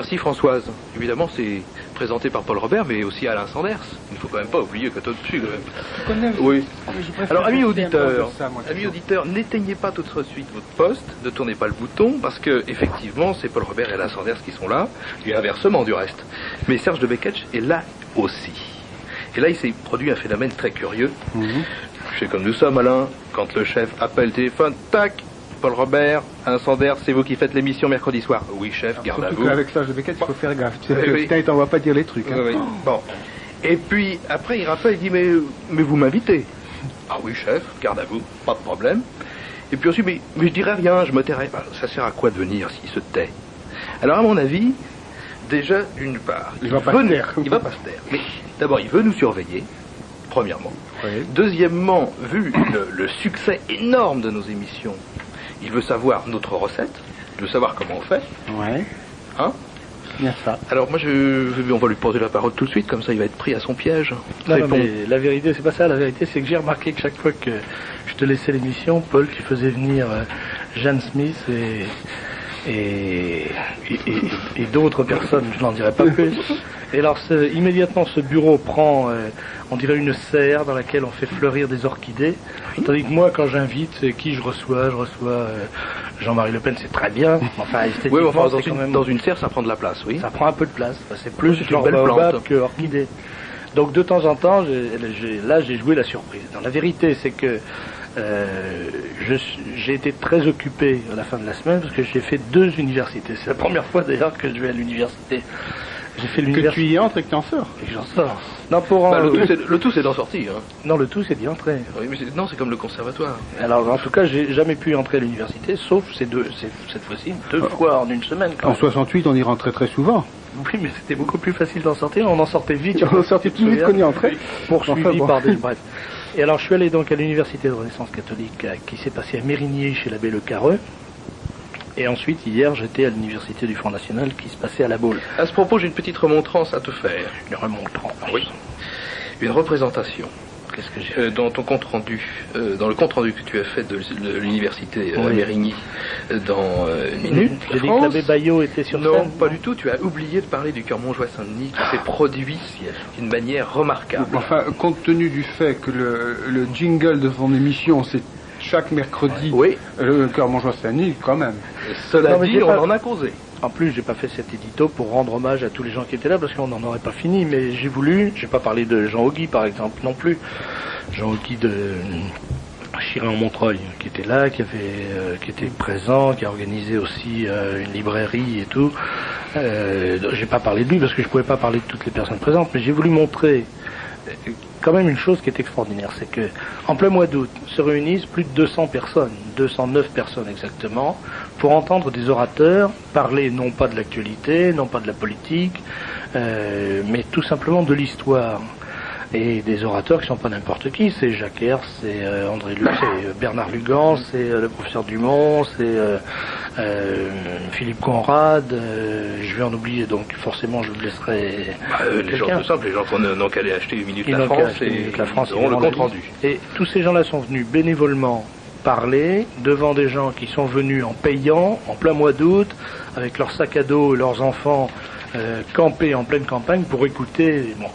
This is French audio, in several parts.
merci Françoise. Évidemment, c'est présenté par Paul Robert, mais aussi Alain Sanders. Il ne faut quand même pas oublier que toi dessus, quand même. Oui. Alors, amis auditeurs, n'éteignez pas tout de suite votre poste, ne tournez pas le bouton, parce que, effectivement, c'est Paul Robert et Alain Sanders qui sont là, et inversement du reste. Mais Serge de Beketch est là aussi. Et là, il s'est produit un phénomène très curieux. Je sais comme nous sommes, Alain, quand le chef appelle le téléphone, tac, Paul Robert, Alain Sanders, c'est vous qui faites l'émission mercredi soir. Oui, chef, garde à vous. Avec Serge de Beketch, il faut faire gaffe. Putain, il t'envoie pas dire les trucs. Hein. Oui. Bon. Et puis, après, il rappelle, il dit, mais vous m'invitez. Ah oui, chef, garde à vous, pas de problème. Et puis aussi, mais je dirais rien, je me tairai. Ça sert à quoi de venir s'il se tait? Alors, à mon avis, déjà, d'une part, il va pas se taire. Il va pas se taire. Mais d'abord, il veut nous surveiller, premièrement. Oui. Deuxièmement, vu le succès énorme de nos émissions, il veut savoir notre recette, il veut savoir comment on fait. Ouais. Hein? Bien ça. Alors moi, on va lui poser la parole tout de suite, comme ça il va être pris à son piège. Non, mais la vérité, c'est pas ça. La vérité, c'est que j'ai remarqué que chaque fois que je te laissais l'émission, Paul, tu faisais venir Jeanne Smith et d'autres personnes, je n'en dirai pas plus. Et alors, immédiatement, ce bureau prend, on dirait une serre dans laquelle on fait fleurir des orchidées. Tandis que moi, quand j'invite, qui je reçois Jean-Marie Le Pen, c'est très bien. Enfin, esthétiquement, oui, enfin, dans une serre, ça prend de la place, oui. Ça prend un peu de place. C'est plus une belle plante que orchidée. Donc, de temps en temps, là, j'ai joué la surprise. Non, la vérité, c'est que j'ai été très occupé à la fin de la semaine parce que j'ai fait 2 universités. C'est la première fois d'ailleurs que je vais à l'université. J'ai fait l'université. Que tu y entres et que tu en sors. Et que j'en sors. Non, le tout c'est d'en sortir. Hein. Non, le tout c'est d'y entrer. Oui, mais c'est comme le conservatoire. Alors en tout cas, j'ai jamais pu entrer à l'université, sauf cette fois-ci, 2 fois en une semaine. En 68, on y rentrait très souvent. Oui, mais c'était beaucoup plus facile d'en sortir. On en sortait vite. On en sortait plus vite qu'on y entrait. Poursuivi par des... Bref. Et alors je suis allé donc à l'université de Renaissance catholique qui s'est passée à Mérigny chez l'abbé Le Carreux. Et ensuite, hier, j'étais à l'université du Front National qui se passait à La Baule. À ce propos, j'ai une petite remontrance à te faire. Une remontrance? Oui. Une représentation. Qu'est-ce que j'ai dans ton compte rendu, dans le compte rendu que tu as fait de l'université à Mérigny, dans Minute J'ai dit que l'abbé Bayot était sur scène. Non, pas du tout. Tu as oublié de parler du cœur Montjoie-Saint-Denis qui s'est produit d'une manière remarquable. Enfin, compte tenu du fait que le jingle de son émission, c'est chaque mercredi, oui. Le cœur Montjoie-Saint-Denis, quand même. Cela dit, on en a causé. En plus, j'ai pas fait cet édito pour rendre hommage à tous les gens qui étaient là, parce qu'on n'en aurait pas fini, mais j'ai pas parlé de Jean Hogui, par exemple, non plus. Jean Hogui de Chirin-Montreuil, qui était là, qui était présent, qui a organisé aussi une librairie et tout. J'ai pas parlé de lui, parce que je pouvais pas parler de toutes les personnes présentes, mais j'ai voulu montrer quand même une chose qui est extraordinaire, c'est que en plein mois d'août se réunissent plus de 200 personnes, 209 personnes exactement, pour entendre des orateurs parler non pas de l'actualité, non pas de la politique, mais tout simplement de l'histoire. Et des orateurs qui sont pas n'importe qui, c'est Jacques Herz, c'est c'est Bernard Lugan, c'est le professeur Dumont, c'est Philippe Conrad, je vais en oublier, donc forcément je vous laisserai... les gens tout simples, les gens qui n'ont qu'à aller acheter une minute La France et ils auront le compte rendu. Et tous ces gens-là sont venus bénévolement parler devant des gens qui sont venus en payant, en plein mois d'août, avec leurs sacs à dos et leurs enfants camper en pleine campagne pour écouter... Bon,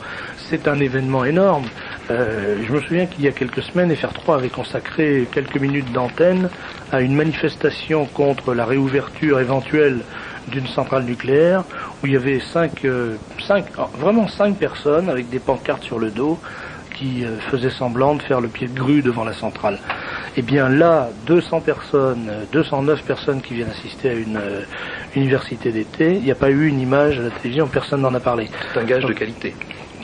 c'est un événement énorme. Je me souviens qu'il y a quelques semaines, FR3 avait consacré quelques minutes d'antenne à une manifestation contre la réouverture éventuelle d'une centrale nucléaire, où il y avait 5 personnes avec des pancartes sur le dos qui faisaient semblant de faire le pied de grue devant la centrale. Eh bien là, 209 personnes qui viennent assister à une université d'été, il n'y a pas eu une image à la télévision, personne n'en a parlé. C'est un gage de qualité.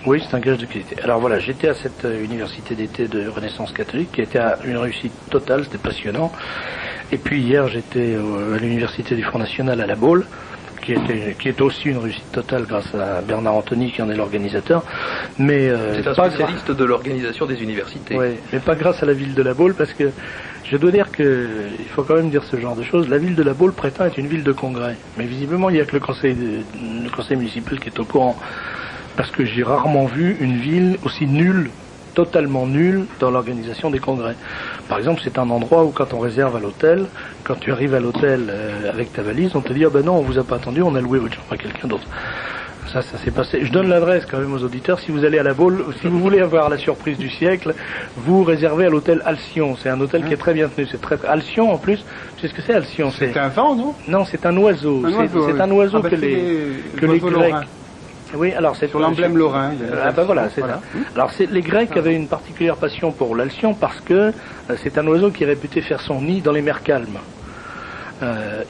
Oui, c'est un gage de qualité. Alors voilà, j'étais à cette université d'été de Renaissance catholique qui était à une réussite totale, c'était passionnant. Et puis hier, j'étais à l'université du Front National à La Baule, qui est aussi une réussite totale grâce à Bernard Anthony qui en est l'organisateur. Mais c'est un spécialiste de l'organisation des universités. Oui, mais pas grâce à la ville de La Baule, parce que je dois dire que il faut quand même dire ce genre de choses. La ville de La Baule prétend être une ville de congrès, mais visiblement il n'y a que le conseil municipal qui est au courant. Parce que j'ai rarement vu une ville aussi nulle, totalement nulle, dans l'organisation des congrès. Par exemple, c'est un endroit où quand on réserve à l'hôtel, quand tu arrives à l'hôtel avec ta valise, on te dit « Ah ben non, on vous a pas attendu, on a loué votre chambre à quelqu'un d'autre ». Ça s'est passé. Je donne l'adresse quand même aux auditeurs. Si vous allez à la Baule, si vous voulez avoir la surprise du siècle, vous réservez à l'hôtel Alcyon. C'est un hôtel qui est très bien tenu. C'est très Alcyon en plus. Tu sais ce que c'est Alcyon? C'est un vent, non? Non, c'est un oiseau. C'est un oiseau que les Grecs. Oui, alors c'est sur l'emblème lorrain. Ah ben voilà, c'est ça. Alors les Grecs avaient une particulière passion pour l'Alcyon parce que c'est un oiseau qui est réputé faire son nid dans les mers calmes.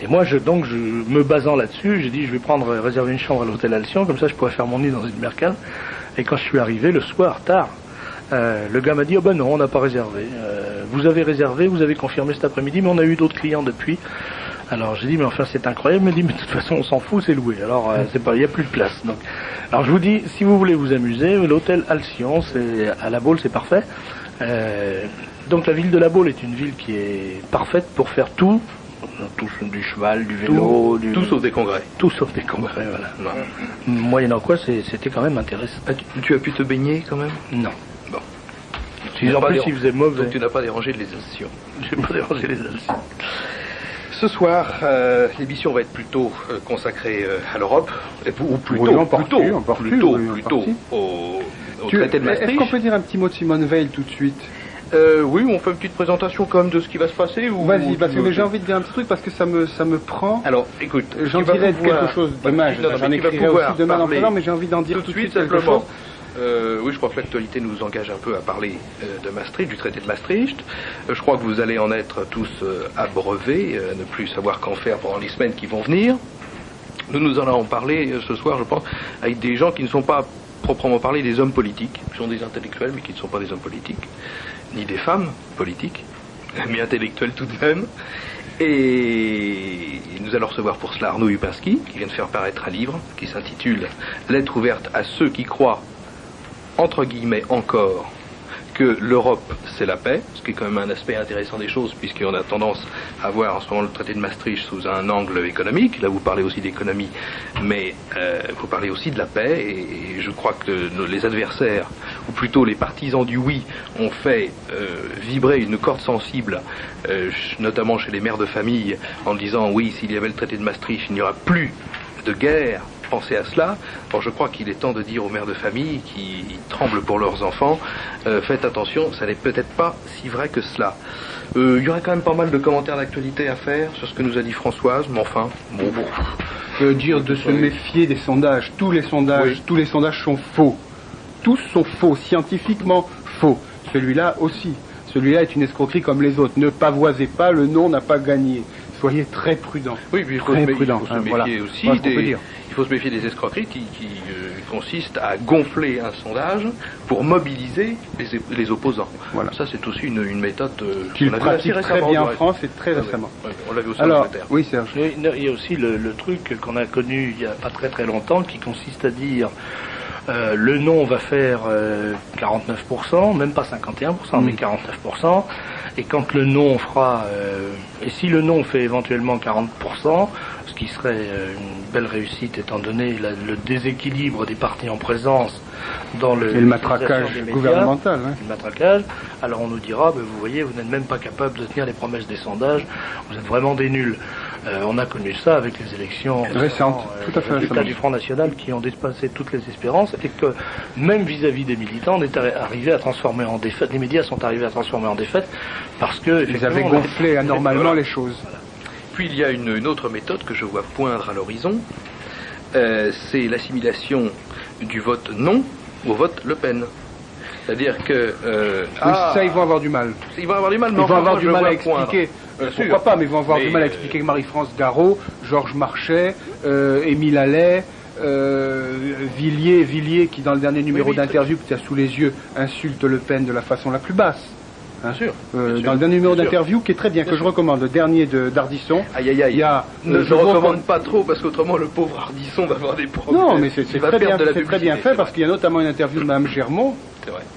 Et moi, donc, me basant là-dessus, j'ai dit, je vais réserver une chambre à l'hôtel Alcyon, comme ça je pourrais faire mon nid dans une mer calme. Et quand je suis arrivé le soir, tard, le gars m'a dit, oh ben non, on n'a pas réservé. Vous avez réservé, vous avez confirmé cet après-midi, mais on a eu d'autres clients depuis. Alors j'ai dit, mais enfin c'est incroyable. Il m'a dit, mais de toute façon on s'en fout, c'est loué. Alors il n'y a plus de place. Donc, alors je vous dis, si vous voulez vous amuser, l'hôtel Alcyon, c'est à La Baule, c'est parfait. Donc la ville de La Baule est une ville qui est parfaite pour faire tout du cheval, du vélo, tout sauf des congrès. Tout sauf des congrès, voilà. Moyennant quoi, c'était quand même intéressant. Tu as pu te baigner quand même? Non. Bon. En plus, il faisait mauvais. Donc tu n'as pas dérangé les Alcyons. Je n'ai pas dérangé les Alcyons. Ce soir, l'émission va être plutôt consacrée à l'Europe, ou plutôt au traité de Maastricht. Est-ce qu'on peut dire un petit mot de Simone Veil tout de suite? Oui, on fait une petite présentation quand même de ce qui va se passer. Vas-y, parce que j'ai envie de dire un petit truc parce que ça me prend. Alors, écoute, j'en dirais quelque chose demain. J'en écrirai aussi demain en parlant, mais j'ai envie d'en dire tout de suite quelque chose. Oui, je crois que l'actualité nous engage un peu à parler de Maastricht, du traité de Maastricht. Je crois que vous allez en être tous abreuvés, ne plus savoir qu'en faire pendant les semaines qui vont venir. Nous en allons parler ce soir, je pense, avec des gens qui ne sont pas proprement parler des hommes politiques, qui sont des intellectuels, mais qui ne sont pas des hommes politiques, ni des femmes politiques, mais intellectuels tout de même. Et nous allons recevoir pour cela Arnaud Upinski, qui vient de faire paraître un livre qui s'intitule « Lettre ouverte à ceux qui croient, entre guillemets encore, que l'Europe c'est la paix », ce qui est quand même un aspect intéressant des choses, puisqu'on a tendance à voir en ce moment le traité de Maastricht sous un angle économique. Là vous parlez aussi d'économie, mais vous parlez aussi de la paix, et je crois que les adversaires, ou plutôt les partisans du oui, ont fait vibrer une corde sensible, notamment chez les mères de famille, en disant oui, s'il y avait le traité de Maastricht, il n'y aura plus de guerre. Pensez à cela. Bon, je crois qu'il est temps de dire aux mères de famille qui tremblent pour leurs enfants, faites attention, ça n'est peut-être pas si vrai que cela. Il y aurait quand même pas mal de commentaires d'actualité à faire sur ce que nous a dit Françoise, mais enfin, bon. Dire de se méfier des sondages. Tous les sondages sont faux. Tous sont faux, scientifiquement faux. Celui-là aussi. Celui-là est une escroquerie comme les autres. Ne pavoisez pas, le non n'a pas gagné. Soyez très prudents. Oui, puis il faut se méfier aussi il faut se méfier des escroqueries qui consistent à gonfler un sondage pour mobiliser les opposants. Voilà. Ça, c'est aussi une méthode qu'ils pratiquent très bien en France et très récemment. Ouais, on l'a vu aussi en Angleterre. Oui, Serge. Il y a aussi le truc qu'on a connu il n'y a pas très très longtemps qui consiste à dire le non va faire 49%, même pas 51%, mais 49%. Et quand le non fera, et si le non fait éventuellement 40%, ce qui serait une belle réussite étant donné le déséquilibre des partis en présence dans le matraquage gouvernemental. Le matraquage, alors on nous dira, vous voyez, vous n'êtes même pas capable de tenir les promesses des sondages, vous êtes vraiment des nuls. On a connu ça avec les élections récentes, tout à fait résultats du Front National qui ont dépassé toutes les espérances et que même vis-à-vis des militants, on est arrivé à transformer en défaite. Les médias sont arrivés à transformer en défaite parce que ils avaient gonflé anormalement les choses. Voilà. Puis il y a une autre méthode que je vois poindre à l'horizon, c'est l'assimilation du vote non au vote Le Pen. C'est-à-dire que... ça, ils vont avoir du mal. Ils vont avoir du mal, mais ils vont avoir du mal à expliquer. Pourquoi pas, mais ils vont avoir du mal à expliquer que Marie-France Garot, Georges Marchais, Émile Allais, Villiers, qui dans le dernier numéro d'interview que tu as sous les yeux, insulte Le Pen de la façon la plus basse. Bien sûr. Dans le dernier numéro d'interview, qui est très bien, que je recommande, le dernier d'Ardisson. Aïe. Il y a, ne le recommande pas trop, parce qu'autrement le pauvre Ardisson va avoir des problèmes. Non, mais c'est très bien fait, parce qu'il y a notamment une interview de Mme Germont,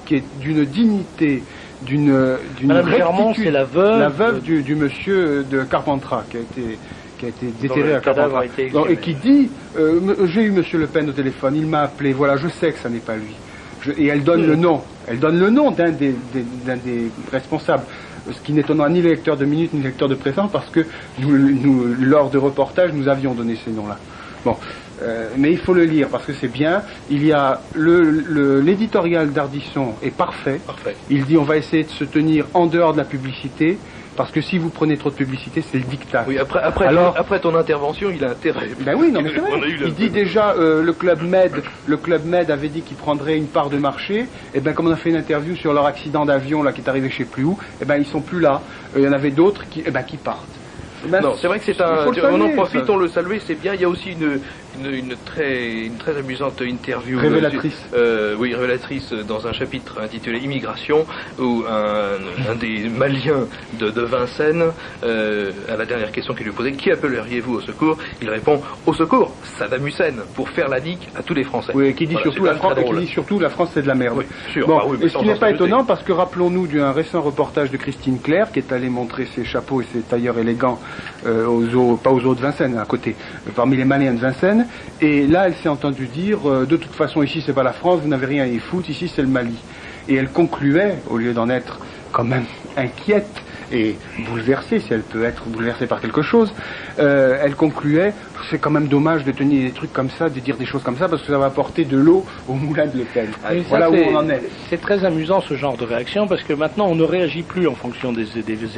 qui est d'une dignité, d'une Mme Germont, c'est la veuve du monsieur de Carpentras, qui a été déterré à Carpentras. Et qui dit, j'ai eu monsieur Le Pen au téléphone, il m'a appelé, voilà, je sais que ça n'est pas lui. Et elle donne le nom. Elle donne le nom d'un des responsables. ce qui n'étonnera ni les lecteurs de Minutes ni les lecteurs de Présent, parce que nous, lors de reportages, nous avions donné ces noms-là. Bon, mais il faut le lire parce que c'est bien. Il y a l'éditorial d'Ardisson est parfait. Il dit on va essayer de se tenir en dehors de la publicité. Parce que si vous prenez trop de publicité, c'est le dictat. Oui, après ton intervention, il a intérêt. Ben oui, non mais c'est vrai. Il dit déjà, le Club Med avait dit qu'il prendrait une part de marché. Et ben comme on a fait une interview sur leur accident d'avion là qui est arrivé je sais plus où, et ben ils sont plus là. Il y en avait d'autres qui partent. Ben, non, c'est vrai que c'est on en profite, ça. On le salue, c'est bien. Il y a aussi une très amusante interview révélatrice. Révélatrice dans un chapitre intitulé Immigration, où un des Maliens de Vincennes, à la dernière question qu'il lui posait, qui appelleriez-vous au secours? Il répond au secours Saddam Hussein pour faire la nique à tous les Français. Oui, qui dit surtout la France c'est de la merde. Oui, sûr. Bon, et ce qui n'est pas étonnant parce que rappelons-nous d'un récent reportage de Christine Claire qui est allée montrer ses chapeaux et ses tailleurs élégants pas aux eaux de Vincennes, à côté, parmi les Maliens de Vincennes. Et là, elle s'est entendue dire, de toute façon, ici, c'est pas la France, vous n'avez rien à y foutre, ici, c'est le Mali. Et elle concluait, au lieu d'en être quand même inquiète et bouleversée, si elle peut être bouleversée par quelque chose, elle concluait, c'est quand même dommage de tenir des trucs comme ça, de dire des choses comme ça, parce que ça va apporter de l'eau au moulin de Le Pen. Voilà où on en est. C'est très amusant ce genre de réaction, parce que maintenant on ne réagit plus en fonction des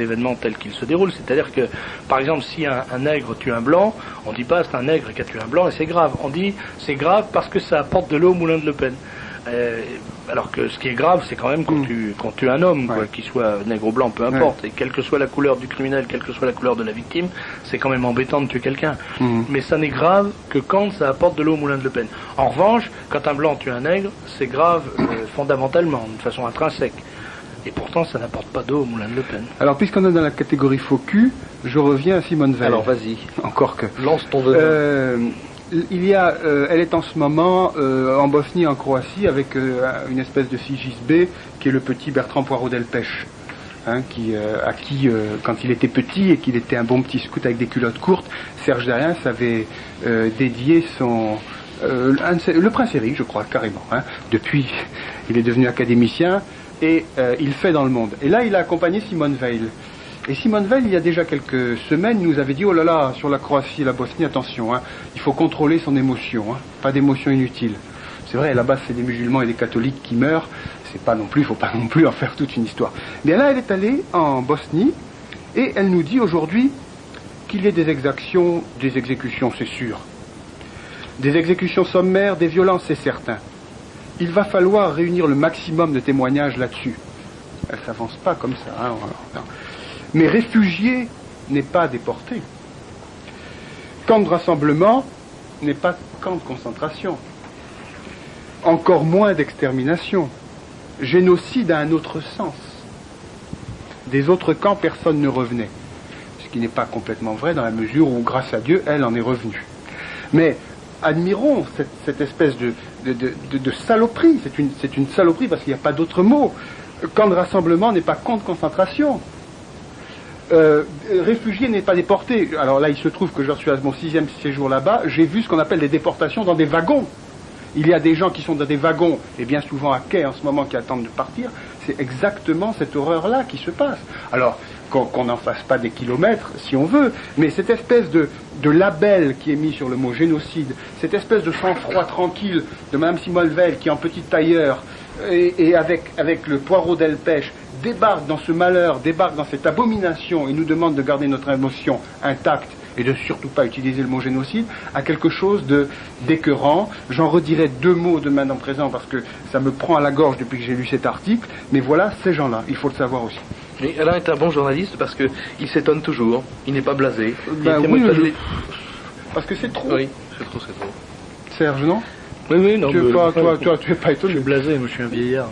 événements tels qu'ils se déroulent. C'est-à-dire que, par exemple, si un nègre tue un blanc, on ne dit pas c'est un nègre qui a tué un blanc et c'est grave. On dit c'est grave parce que ça apporte de l'eau au moulin de Le Pen. Alors que ce qui est grave, c'est quand même qu'on tue un homme, quoi, qu'il soit nègre ou blanc, peu importe. Et quelle que soit la couleur du criminel, quelle que soit la couleur de la victime, c'est quand même embêtant de tuer quelqu'un. Mais ça n'est grave que quand ça apporte de l'eau au moulin de Le Pen. En revanche, quand un blanc tue un nègre, c'est grave fondamentalement, de façon intrinsèque. Et pourtant, ça n'apporte pas d'eau au moulin de Le Pen. Alors, puisqu'on est dans la catégorie faux cul, je reviens à Simone Veil. Alors, vas-y. Encore que. Lance ton dedans. Elle est en ce moment en Bosnie, en Croatie, avec une espèce de CJSB qui est le petit Bertrand Poirot Delpech, à qui, quand il était petit et qu'il était un bon petit scout avec des culottes courtes, Serge Dariens avait dédié le Prince Éric, je crois, carrément. Depuis, il est devenu académicien et il fait dans le monde. Et là, il a accompagné Simone Veil. Et Simone Veil, il y a déjà quelques semaines, nous avait dit, oh là là, sur la Croatie et la Bosnie, attention, il faut contrôler son émotion, pas d'émotion inutile. C'est vrai, là-bas, c'est des musulmans et des catholiques qui meurent, il faut pas non plus en faire toute une histoire. Mais là, elle est allée en Bosnie, et elle nous dit aujourd'hui qu'il y ait des exactions, des exécutions, c'est sûr. Des exécutions sommaires, des violences, c'est certain. Il va falloir réunir le maximum de témoignages là-dessus. Elle s'avance pas comme ça, Mais réfugié n'est pas déporté. Camp de rassemblement n'est pas camp de concentration. Encore moins d'extermination. Génocide a un autre sens. Des autres camps, personne ne revenait. Ce qui n'est pas complètement vrai dans la mesure où, grâce à Dieu, elle en est revenue. Mais admirons cette espèce de saloperie. C'est une saloperie parce qu'il n'y a pas d'autre mot. Camp de rassemblement n'est pas camp de concentration. Réfugié n'est pas déporté. Alors là, il se trouve que je suis à mon 6e séjour là-bas, j'ai vu ce qu'on appelle des déportations dans des wagons. Il y a des gens qui sont dans des wagons, et bien souvent à quai en ce moment, qui attendent de partir. C'est exactement cette horreur-là qui se passe. Alors, qu'on n'en fasse pas des kilomètres, si on veut, mais cette espèce de label qui est mis sur le mot génocide, cette espèce de sang-froid tranquille de Mme Simone Veil, qui en petite tailleur, et avec le Poirot Delpech, débarque dans ce malheur, débarque dans cette abomination et nous demande de garder notre émotion intacte et de surtout pas utiliser le mot génocide, à quelque chose d'écœurant. J'en redirai 2 mots de maintenant présent parce que ça me prend à la gorge depuis que j'ai lu cet article, mais voilà ces gens-là, il faut le savoir aussi. Mais Alain est un bon journaliste parce qu'il s'étonne toujours, il n'est pas blasé. Parce que c'est trop. Oui, c'est trop. Serge, non? Oui, non. Tu es pas étonné. Je suis blasé, moi je suis un vieillard.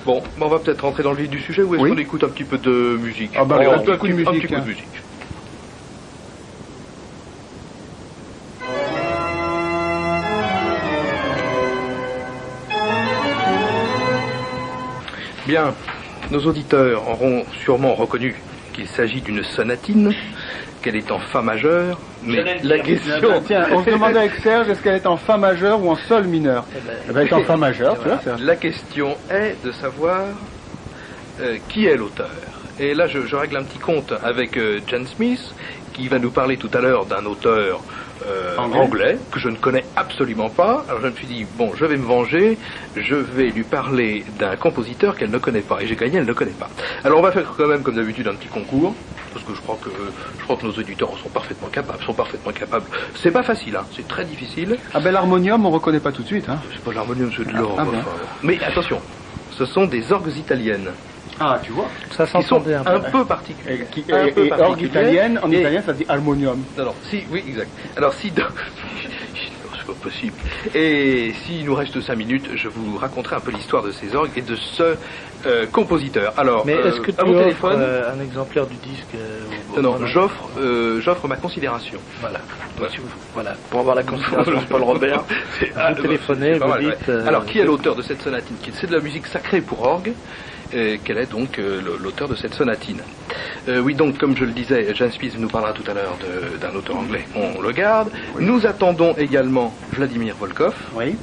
Bon, on va peut-être rentrer dans le vif du sujet, ou est-ce qu'on écoute un petit peu de musique? Un petit coup de musique. Un petit coup de musique. Bien, nos auditeurs auront sûrement reconnu qu'il s'agit d'une sonatine, qu'elle est en fa majeur, mais la question... Tiens, on se demandait avec Serge, est-ce qu'elle est en fa majeur ou en sol mineur? Elle va être en fa majeur, tu vois, Serge. La question est de savoir qui est l'auteur. Et là, je règle un petit compte avec Jan Smith, qui va nous parler tout à l'heure d'un auteur anglais, que je ne connais absolument pas. Alors je me suis dit, bon, je vais me venger, je vais lui parler d'un compositeur qu'elle ne connaît pas. Et j'ai gagné, elle ne connaît pas. Alors on va faire quand même, comme d'habitude, un petit concours, parce que je crois que nos auditeurs sont parfaitement capables. C'est pas facile, hein, c'est très difficile. Ah ben l'harmonium, on reconnaît pas tout de suite. Hein. C'est pas l'harmonium, c'est de l'orgue. Bon. Mais attention, ce sont des orgues italiennes. Ah, tu vois, ça qui sont un peu particuliers. Et orgue italienne, en italien, ça dit harmonium. Alors, si, oui, exact. Alors, si... c'est pas possible. Et s'il nous reste 5 minutes, je vous raconterai un peu l'histoire de ces orgues et de ce compositeur. Alors, mais est-ce que tu offres un exemplaire du disque Non, j'offre ma considération. Voilà. Voilà. Pour avoir la considération de Paul Robert, vous téléphonez, vous dites... Alors, qui est l'auteur de cette sonatine? C'est de la musique sacrée pour orgue. Quel est donc l'auteur de cette sonatine. Oui, donc, comme je le disais, Jan Smith nous parlera tout à l'heure d'un auteur anglais. On le garde. Oui. Nous attendons également Vladimir Volkov. Oui.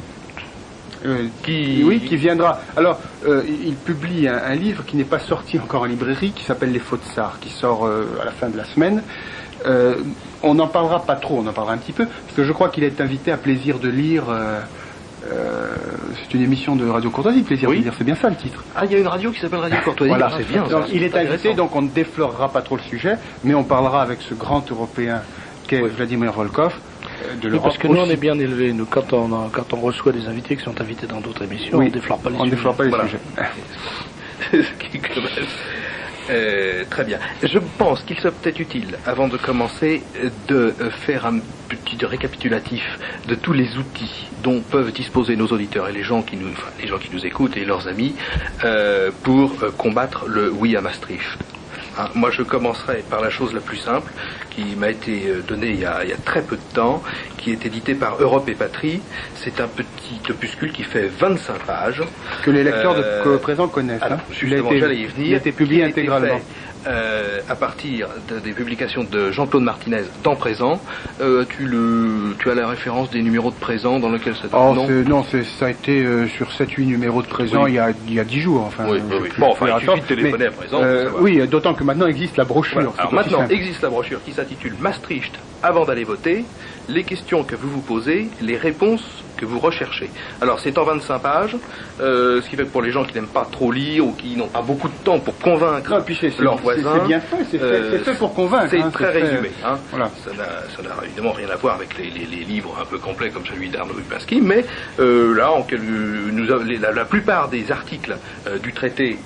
Qui viendra. Alors, il publie un livre qui n'est pas sorti encore en librairie, qui s'appelle Les Faux de Sarre, qui sort à la fin de la semaine. On n'en parlera pas trop, on en parlera un petit peu, parce que je crois qu'il est invité à Plaisir de lire... c'est une émission de Radio Courtoisie, Plaisir de lire, c'est bien ça le titre. Ah, il y a une radio qui s'appelle Radio Courtoisie. Voilà, c'est bien. Donc, il est invité, donc on ne déflorera pas trop le sujet, mais on parlera avec ce grand Européen qu'est Vladimir Volkov de l'Europe. Parce que nous, on est bien élevés. Nous, quand on reçoit des invités qui sont invités dans d'autres émissions, on ne déflore pas les sujets. On ne déflore pas les sujets. Ce qui est quand même... très bien. Je pense qu'il serait peut-être utile, avant de commencer, de faire un petit récapitulatif de tous les outils dont peuvent disposer nos auditeurs et les gens qui nous écoutent et leurs amis pour combattre le oui à Maastricht. Hein, moi, je commencerai par la chose la plus simple, qui m'a été donnée il y a très peu de temps, qui est édité par Europe et Patrie. C'est un petit opuscule qui fait 25 pages. Que les lecteurs de présent connaissent. Alors, justement, j'allais y venir. Il a été publié intégralement. À partir des publications de Jean-Claude Martinez dans Présent, tu as la référence des numéros de Présent dans lesquels ça... Non, ça a été sur 7-8 numéros de Présent il y a 10 jours. Enfin, oui. Bon, enfin, il suffit de téléphoner à Présent. Oui, d'autant que maintenant existe la brochure. Voilà. Alors maintenant existe la brochure qui s'intitule Maastricht avant d'aller voter, les questions que vous vous posez, les réponses que vous recherchez. Alors c'est en 25 pages, ce qui fait que pour les gens qui n'aiment pas trop lire ou qui n'ont pas beaucoup de temps pour convaincre leurs voisins, c'est bien fait, c'est fait pour convaincre. C'est très résumé. Hein. Voilà. Ça n'a évidemment rien à voir avec les livres un peu complets comme celui d'Arnaud Lupinski, mais là, la plupart des articles du traité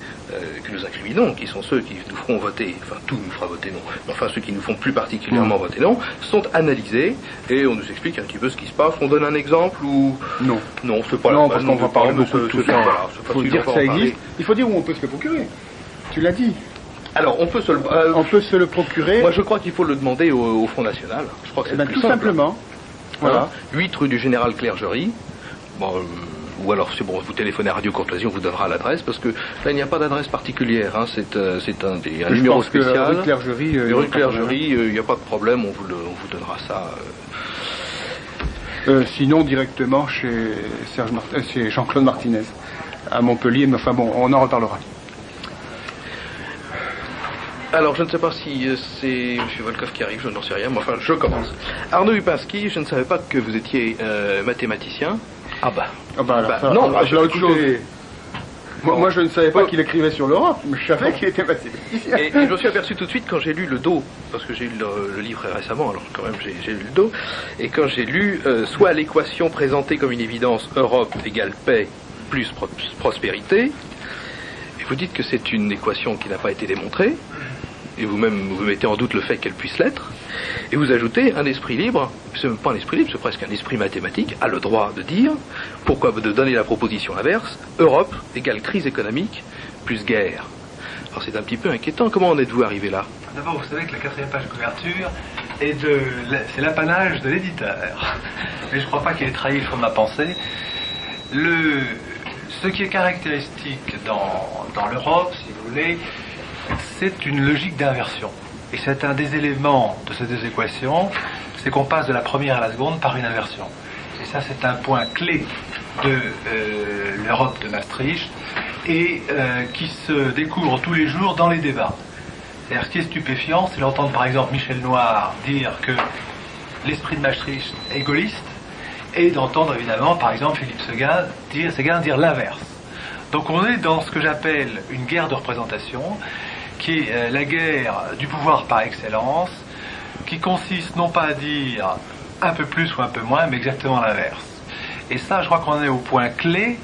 que nous incriminons, qui sont ceux qui nous feront voter, enfin tout nous fera voter non, mais enfin ceux qui nous font plus particulièrement voter non, sont analysés et on nous explique un petit peu ce qui se passe. On donne un exemple ou... Non, c'est pas non, parce qu'on va parler beaucoup de tout ça. Il faut dire que ça existe. Il faut dire où on peut se le procurer. Tu l'as dit. Alors, on peut se le procurer. Moi, je crois qu'il faut le demander au Front National. Je crois que c'est plus tout simple. Simplement. Voilà. 8 rue du Général Clergerie. Bon, ou alors, c'est bon, vous téléphonez à Radio Courtoisie, on vous donnera l'adresse, parce que là, il n'y a pas d'adresse particulière. Hein, c'est un numéro spécial. Rue Clergerie, rue Clergerie, il n'y a pas de problème, on vous donnera ça. Sinon, directement chez Jean-Claude Martinez, à Montpellier, mais enfin bon, on en reparlera. Alors, je ne sais pas si c'est M. Volkov qui arrive, je n'en sais rien, mais enfin, je commence. Arnaud Lupinski, je ne savais pas que vous étiez mathématicien. J'ai autre chose. Moi, je ne savais pas qu'il écrivait sur l'Europe, mais je savais qu'il était mathématicien. Et je me suis aperçu tout de suite quand j'ai lu le dos, parce que j'ai lu le livre récemment, alors quand même j'ai lu le dos, et quand j'ai lu soit l'équation présentée comme une évidence Europe égale paix plus prospérité, et vous dites que c'est une équation qui n'a pas été démontrée, et vous-même vous mettez en doute le fait qu'elle puisse l'être, et vous ajoutez un esprit libre, c'est même pas un esprit libre, c'est presque un esprit mathématique, a le droit de dire, pourquoi de donner la proposition inverse, Europe égale crise économique plus guerre. Alors c'est un petit peu inquiétant, comment en êtes-vous arrivé là? D'abord, vous savez que la 4e page de couverture c'est l'apanage de l'éditeur, mais je ne crois pas qu'il ait trahi le fond de ma pensée. Ce qui est caractéristique dans l'Europe, si vous voulez, c'est une logique d'inversion. Et c'est un des éléments de ces deux équations, c'est qu'on passe de la première à la seconde par une inversion. Et ça, c'est un point clé de l'Europe de Maastricht et qui se découvre tous les jours dans les débats. C'est-à-dire, ce qui est stupéfiant, c'est d'entendre par exemple Michel Noir dire que l'esprit de Maastricht est gaulliste, et d'entendre évidemment par exemple Philippe Séguin dire l'inverse. Donc on est dans ce que j'appelle une guerre de représentation, qui est la guerre du pouvoir par excellence, qui consiste non pas à dire un peu plus ou un peu moins, mais exactement l'inverse. Et ça, je crois qu'on est au point clé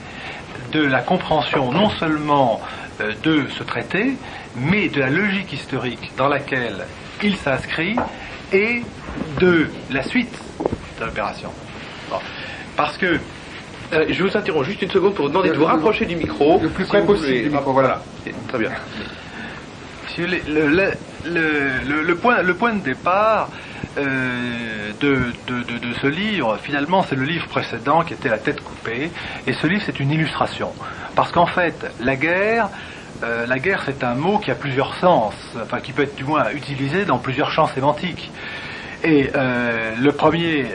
de la compréhension non seulement de ce traité, mais de la logique historique dans laquelle il s'inscrit et de la suite de l'opération. Bon. Parce que... je vous interromps juste une seconde pour vous demander de vous rapprocher du micro. Le plus près possible du micro, voilà. Très bien. Le point de départ de ce livre, finalement, c'est le livre précédent qui était La tête coupée, et ce livre, c'est une illustration. Parce qu'en fait, la guerre, c'est un mot qui a plusieurs sens, enfin qui peut être du moins utilisé dans plusieurs champs sémantiques. Et le premier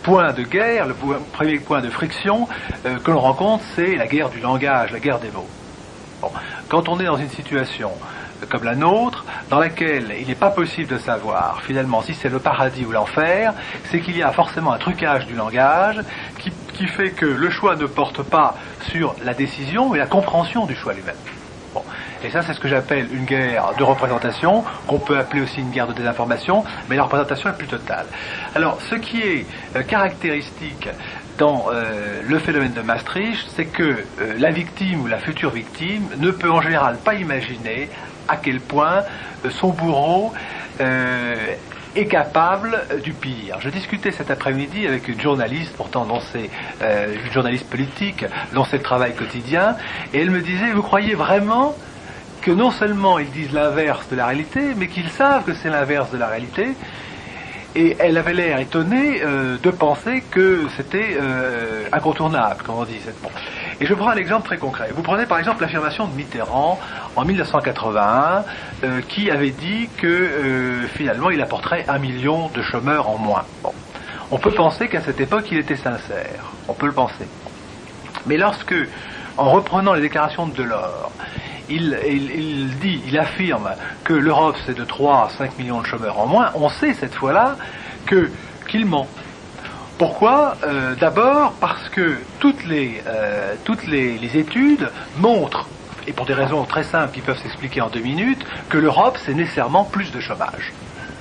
point de guerre, le premier point de friction que l'on rencontre, c'est la guerre du langage, la guerre des mots. Bon. Quand on est dans une situation comme la nôtre, dans laquelle il n'est pas possible de savoir finalement si c'est le paradis ou l'enfer, c'est qu'il y a forcément un trucage du langage qui fait que le choix ne porte pas sur la décision, mais la compréhension du choix lui-même. Bon. Et ça, c'est ce que j'appelle une guerre de représentation, qu'on peut appeler aussi une guerre de désinformation, mais la représentation est plus totale. Alors, ce qui est caractéristique dans le phénomène de Maastricht, c'est que la victime ou la future victime ne peut en général pas imaginer à quel point son bourreau est capable du pire. Je discutais cet après-midi avec une journaliste, pourtant une journaliste politique, dont c'est le travail quotidien, et elle me disait, vous croyez vraiment que non seulement ils disent l'inverse de la réalité, mais qu'ils savent que c'est l'inverse de la réalité? Et elle avait l'air étonnée de penser que c'était incontournable, comme on dit. Bon. Et je prends un exemple très concret. Vous prenez par exemple l'affirmation de Mitterrand en 1981, qui avait dit que finalement il apporterait 1 million de chômeurs en moins. Bon. On peut penser qu'à cette époque il était sincère. On peut le penser. Mais lorsque, en reprenant les déclarations de Delors, il affirme que l'Europe c'est de 3 à 5 millions de chômeurs en moins, on sait cette fois-là qu'il ment. Pourquoi ? D'abord parce que toutes les études montrent, et pour des raisons très simples qui peuvent s'expliquer en 2 minutes, que l'Europe c'est nécessairement plus de chômage.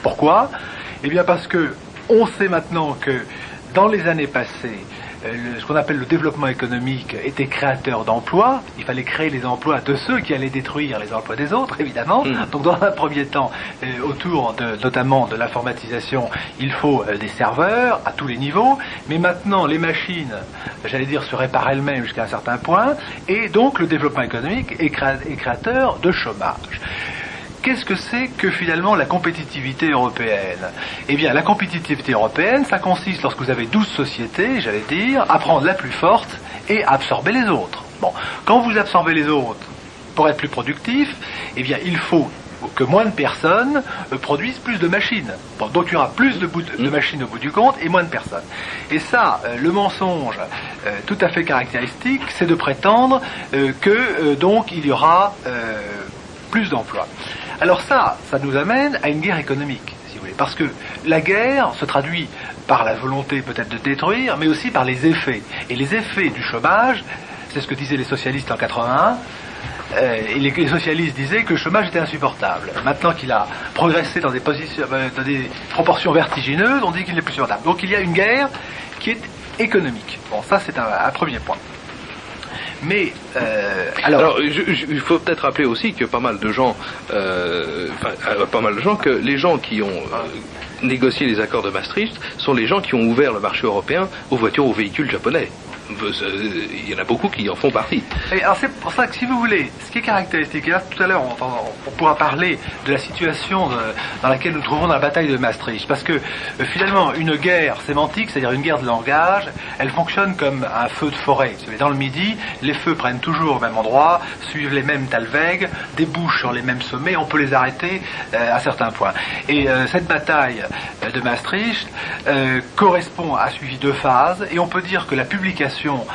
Pourquoi ? Eh bien parce que on sait maintenant que dans les années passées, ce qu'on appelle le développement économique était créateur d'emplois. Il fallait créer les emplois de ceux qui allaient détruire les emplois des autres, évidemment. Donc dans un premier temps, autour notamment de l'informatisation, il faut des serveurs à tous les niveaux. Mais maintenant, les machines, j'allais dire, se réparent elles-mêmes jusqu'à un certain point. Et donc le développement économique est créateur de chômage. Qu'est-ce que c'est que finalement la compétitivité européenne ? Eh bien, la compétitivité européenne, ça consiste, lorsque vous avez 12 sociétés, j'allais dire, à prendre la plus forte et à absorber les autres. Bon, quand vous absorbez les autres, pour être plus productif, eh bien, il faut que moins de personnes produisent plus de machines. Bon, donc il y aura plus de machines au bout du compte et moins de personnes. Et ça, le mensonge tout à fait caractéristique, c'est de prétendre que donc il y aura plus d'emplois. Alors ça nous amène à une guerre économique, si vous voulez, parce que la guerre se traduit par la volonté peut-être de détruire, mais aussi par les effets. Et les effets du chômage, c'est ce que disaient les socialistes en 81, et les socialistes disaient que le chômage était insupportable. Maintenant qu'il a progressé dans des proportions vertigineuses, on dit qu'il n'est plus supportable. Donc il y a une guerre qui est économique. Bon, ça c'est un premier point. Mais alors il faut peut-être rappeler aussi que pas mal de gens, que les gens qui ont négocié les accords de Maastricht sont les gens qui ont ouvert le marché européen aux voitures, aux véhicules japonais. Il y en a beaucoup qui en font partie. Et alors c'est pour ça que, si vous voulez, ce qui est caractéristique, et là tout à l'heure on pourra parler de la situation dans laquelle nous trouvons dans la bataille de Maastricht, parce que finalement une guerre sémantique, c'est-à-dire une guerre de langage, elle fonctionne comme un feu de forêt. Dans le Midi, les feux prennent toujours au même endroit, suivent les mêmes talwegs, débouchent sur les mêmes sommets, on peut les arrêter à certains points. Et cette bataille de Maastricht a suivi 2 phases, et on peut dire que la publication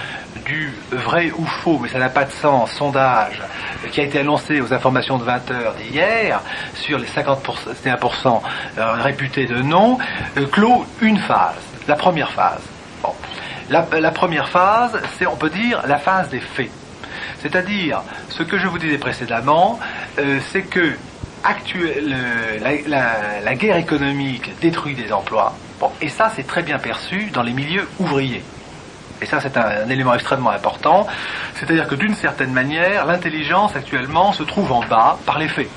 du vrai ou faux, mais ça n'a pas de sens, sondage qui a été annoncé aux informations de 20 heures d'hier sur les 51% réputés de non, clôt une phase, la première phase. Bon. La première phase, c'est, on peut dire, la phase des faits. C'est-à-dire, ce que je vous disais précédemment, c'est que la guerre économique détruit des emplois, bon, et ça c'est très bien perçu dans les milieux ouvriers. Et ça c'est un élément extrêmement important, c'est-à-dire que d'une certaine manière, l'intelligence actuellement se trouve en bas par les faits.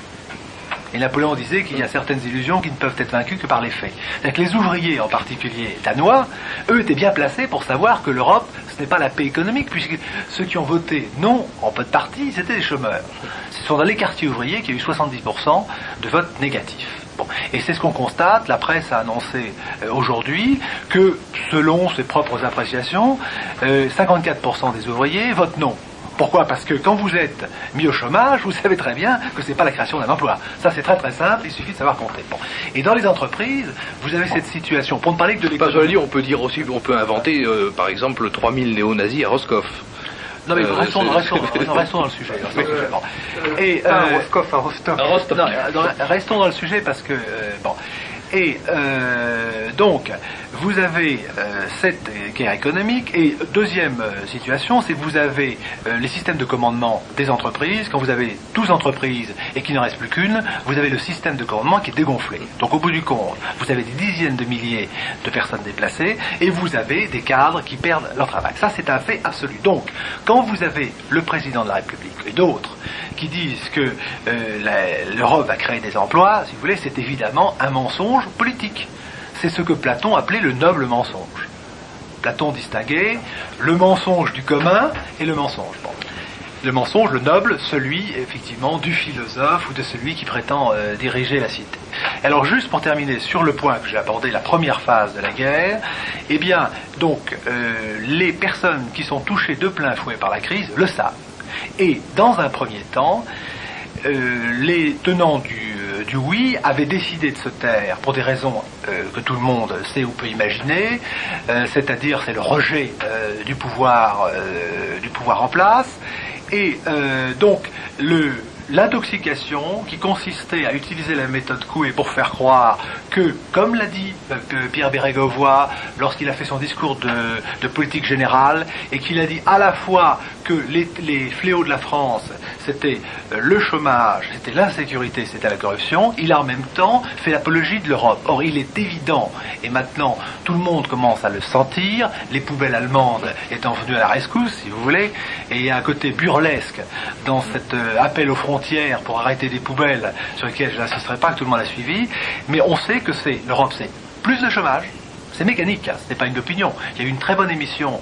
Et Napoléon disait qu'il y a certaines illusions qui ne peuvent être vaincues que par les faits. C'est-à-dire que les ouvriers, en particulier danois, eux étaient bien placés pour savoir que l'Europe, ce n'est pas la paix économique, puisque ceux qui ont voté non en peu de partie, c'était des chômeurs. Ce sont dans les quartiers ouvriers qu'il y a eu 70% de votes négatifs. Bon. Et c'est ce qu'on constate, la presse a annoncé aujourd'hui que, selon ses propres appréciations, 54% des ouvriers votent non. Pourquoi ? Parce que quand vous êtes mis au chômage, vous savez très bien que c'est pas la création d'un emploi. Ça, c'est très très simple, il suffit de savoir compter. Bon. Et dans les entreprises, vous avez cette situation. Pour ne parler que de l'économie... on peut dire aussi, on peut inventer, par exemple, 3000 néo-nazis à Roscoff. Non mais restons dans le sujet. Restons dans le sujet parce que... bon. Et donc, vous avez cette guerre économique, et deuxième situation, c'est que vous avez les systèmes de commandement des entreprises. Quand vous avez 12 entreprises et qu'il n'en reste plus qu'une, vous avez le système de commandement qui est dégonflé. Donc au bout du compte, vous avez des dizaines de milliers de personnes déplacées, et vous avez des cadres qui perdent leur travail. Ça, c'est un fait absolu. Donc, quand vous avez le président de la République et d'autres qui disent que l'Europe va créer des emplois, si vous voulez, c'est évidemment un mensonge politique. C'est ce que Platon appelait le noble mensonge. Platon distinguait le mensonge du commun et le mensonge. Bon. Le mensonge, le noble, celui, effectivement, du philosophe ou de celui qui prétend diriger la cité. Alors, juste pour terminer sur le point que j'ai abordé, la première phase de la guerre, eh bien, donc, les personnes qui sont touchées de plein fouet par la crise le savent. Et, dans un premier temps, les tenants du oui avaient décidé de se taire pour des raisons que tout le monde sait ou peut imaginer, c'est-à-dire c'est le rejet du pouvoir en place, et donc l'intoxication qui consistait à utiliser la méthode Coué pour faire croire que, comme l'a dit Pierre Bérégovoy lorsqu'il a fait son discours de politique générale, et qu'il a dit à la fois que les fléaux de la France, c'était le chômage, c'était l'insécurité, c'était la corruption, il a en même temps fait l'apologie de l'Europe. Or, il est évident, et maintenant tout le monde commence à le sentir, les poubelles allemandes étant venues à la rescousse, si vous voulez, et il y a un côté burlesque dans cet appel aux frontières pour arrêter des poubelles, sur lesquelles je n'insisterai pas, que tout le monde a suivi, mais on sait que l'Europe, c'est plus de chômage. C'est mécanique, hein, ce n'est pas une opinion. Il y a eu une très bonne émission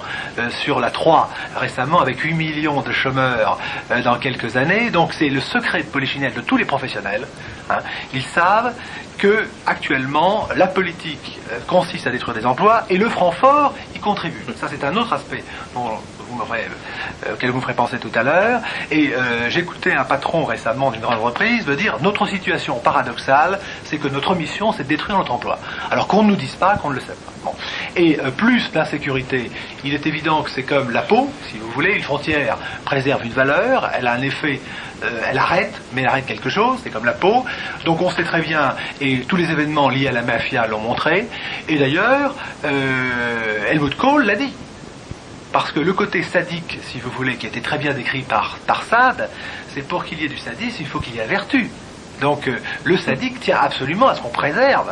sur la 3 récemment avec 8 millions de chômeurs dans quelques années. Donc c'est le secret de Polichinelle de tous les professionnels. Hein. Ils savent que actuellement la politique consiste à détruire des emplois et le franc fort y contribue. Ça c'est un autre aspect auquel vous me ferez penser tout à l'heure. Et j'écoutais un patron récemment d'une grande entreprise me dire: notre situation paradoxale, c'est que notre mission, c'est de détruire notre emploi. Alors qu'on ne nous dise pas, qu'on ne le sait pas. Bon. Et plus l'insécurité, il est évident que c'est comme la peau, si vous voulez, une frontière préserve une valeur, elle a un effet, elle arrête, mais elle arrête quelque chose, c'est comme la peau. Donc on sait très bien, et tous les événements liés à la mafia l'ont montré, et d'ailleurs, Helmut Kohl l'a dit. Parce que le côté sadique, si vous voulez, qui a été très bien décrit par Sade, c'est pour qu'il y ait du sadisme, il faut qu'il y ait la vertu. Donc le sadique tient absolument à ce qu'on préserve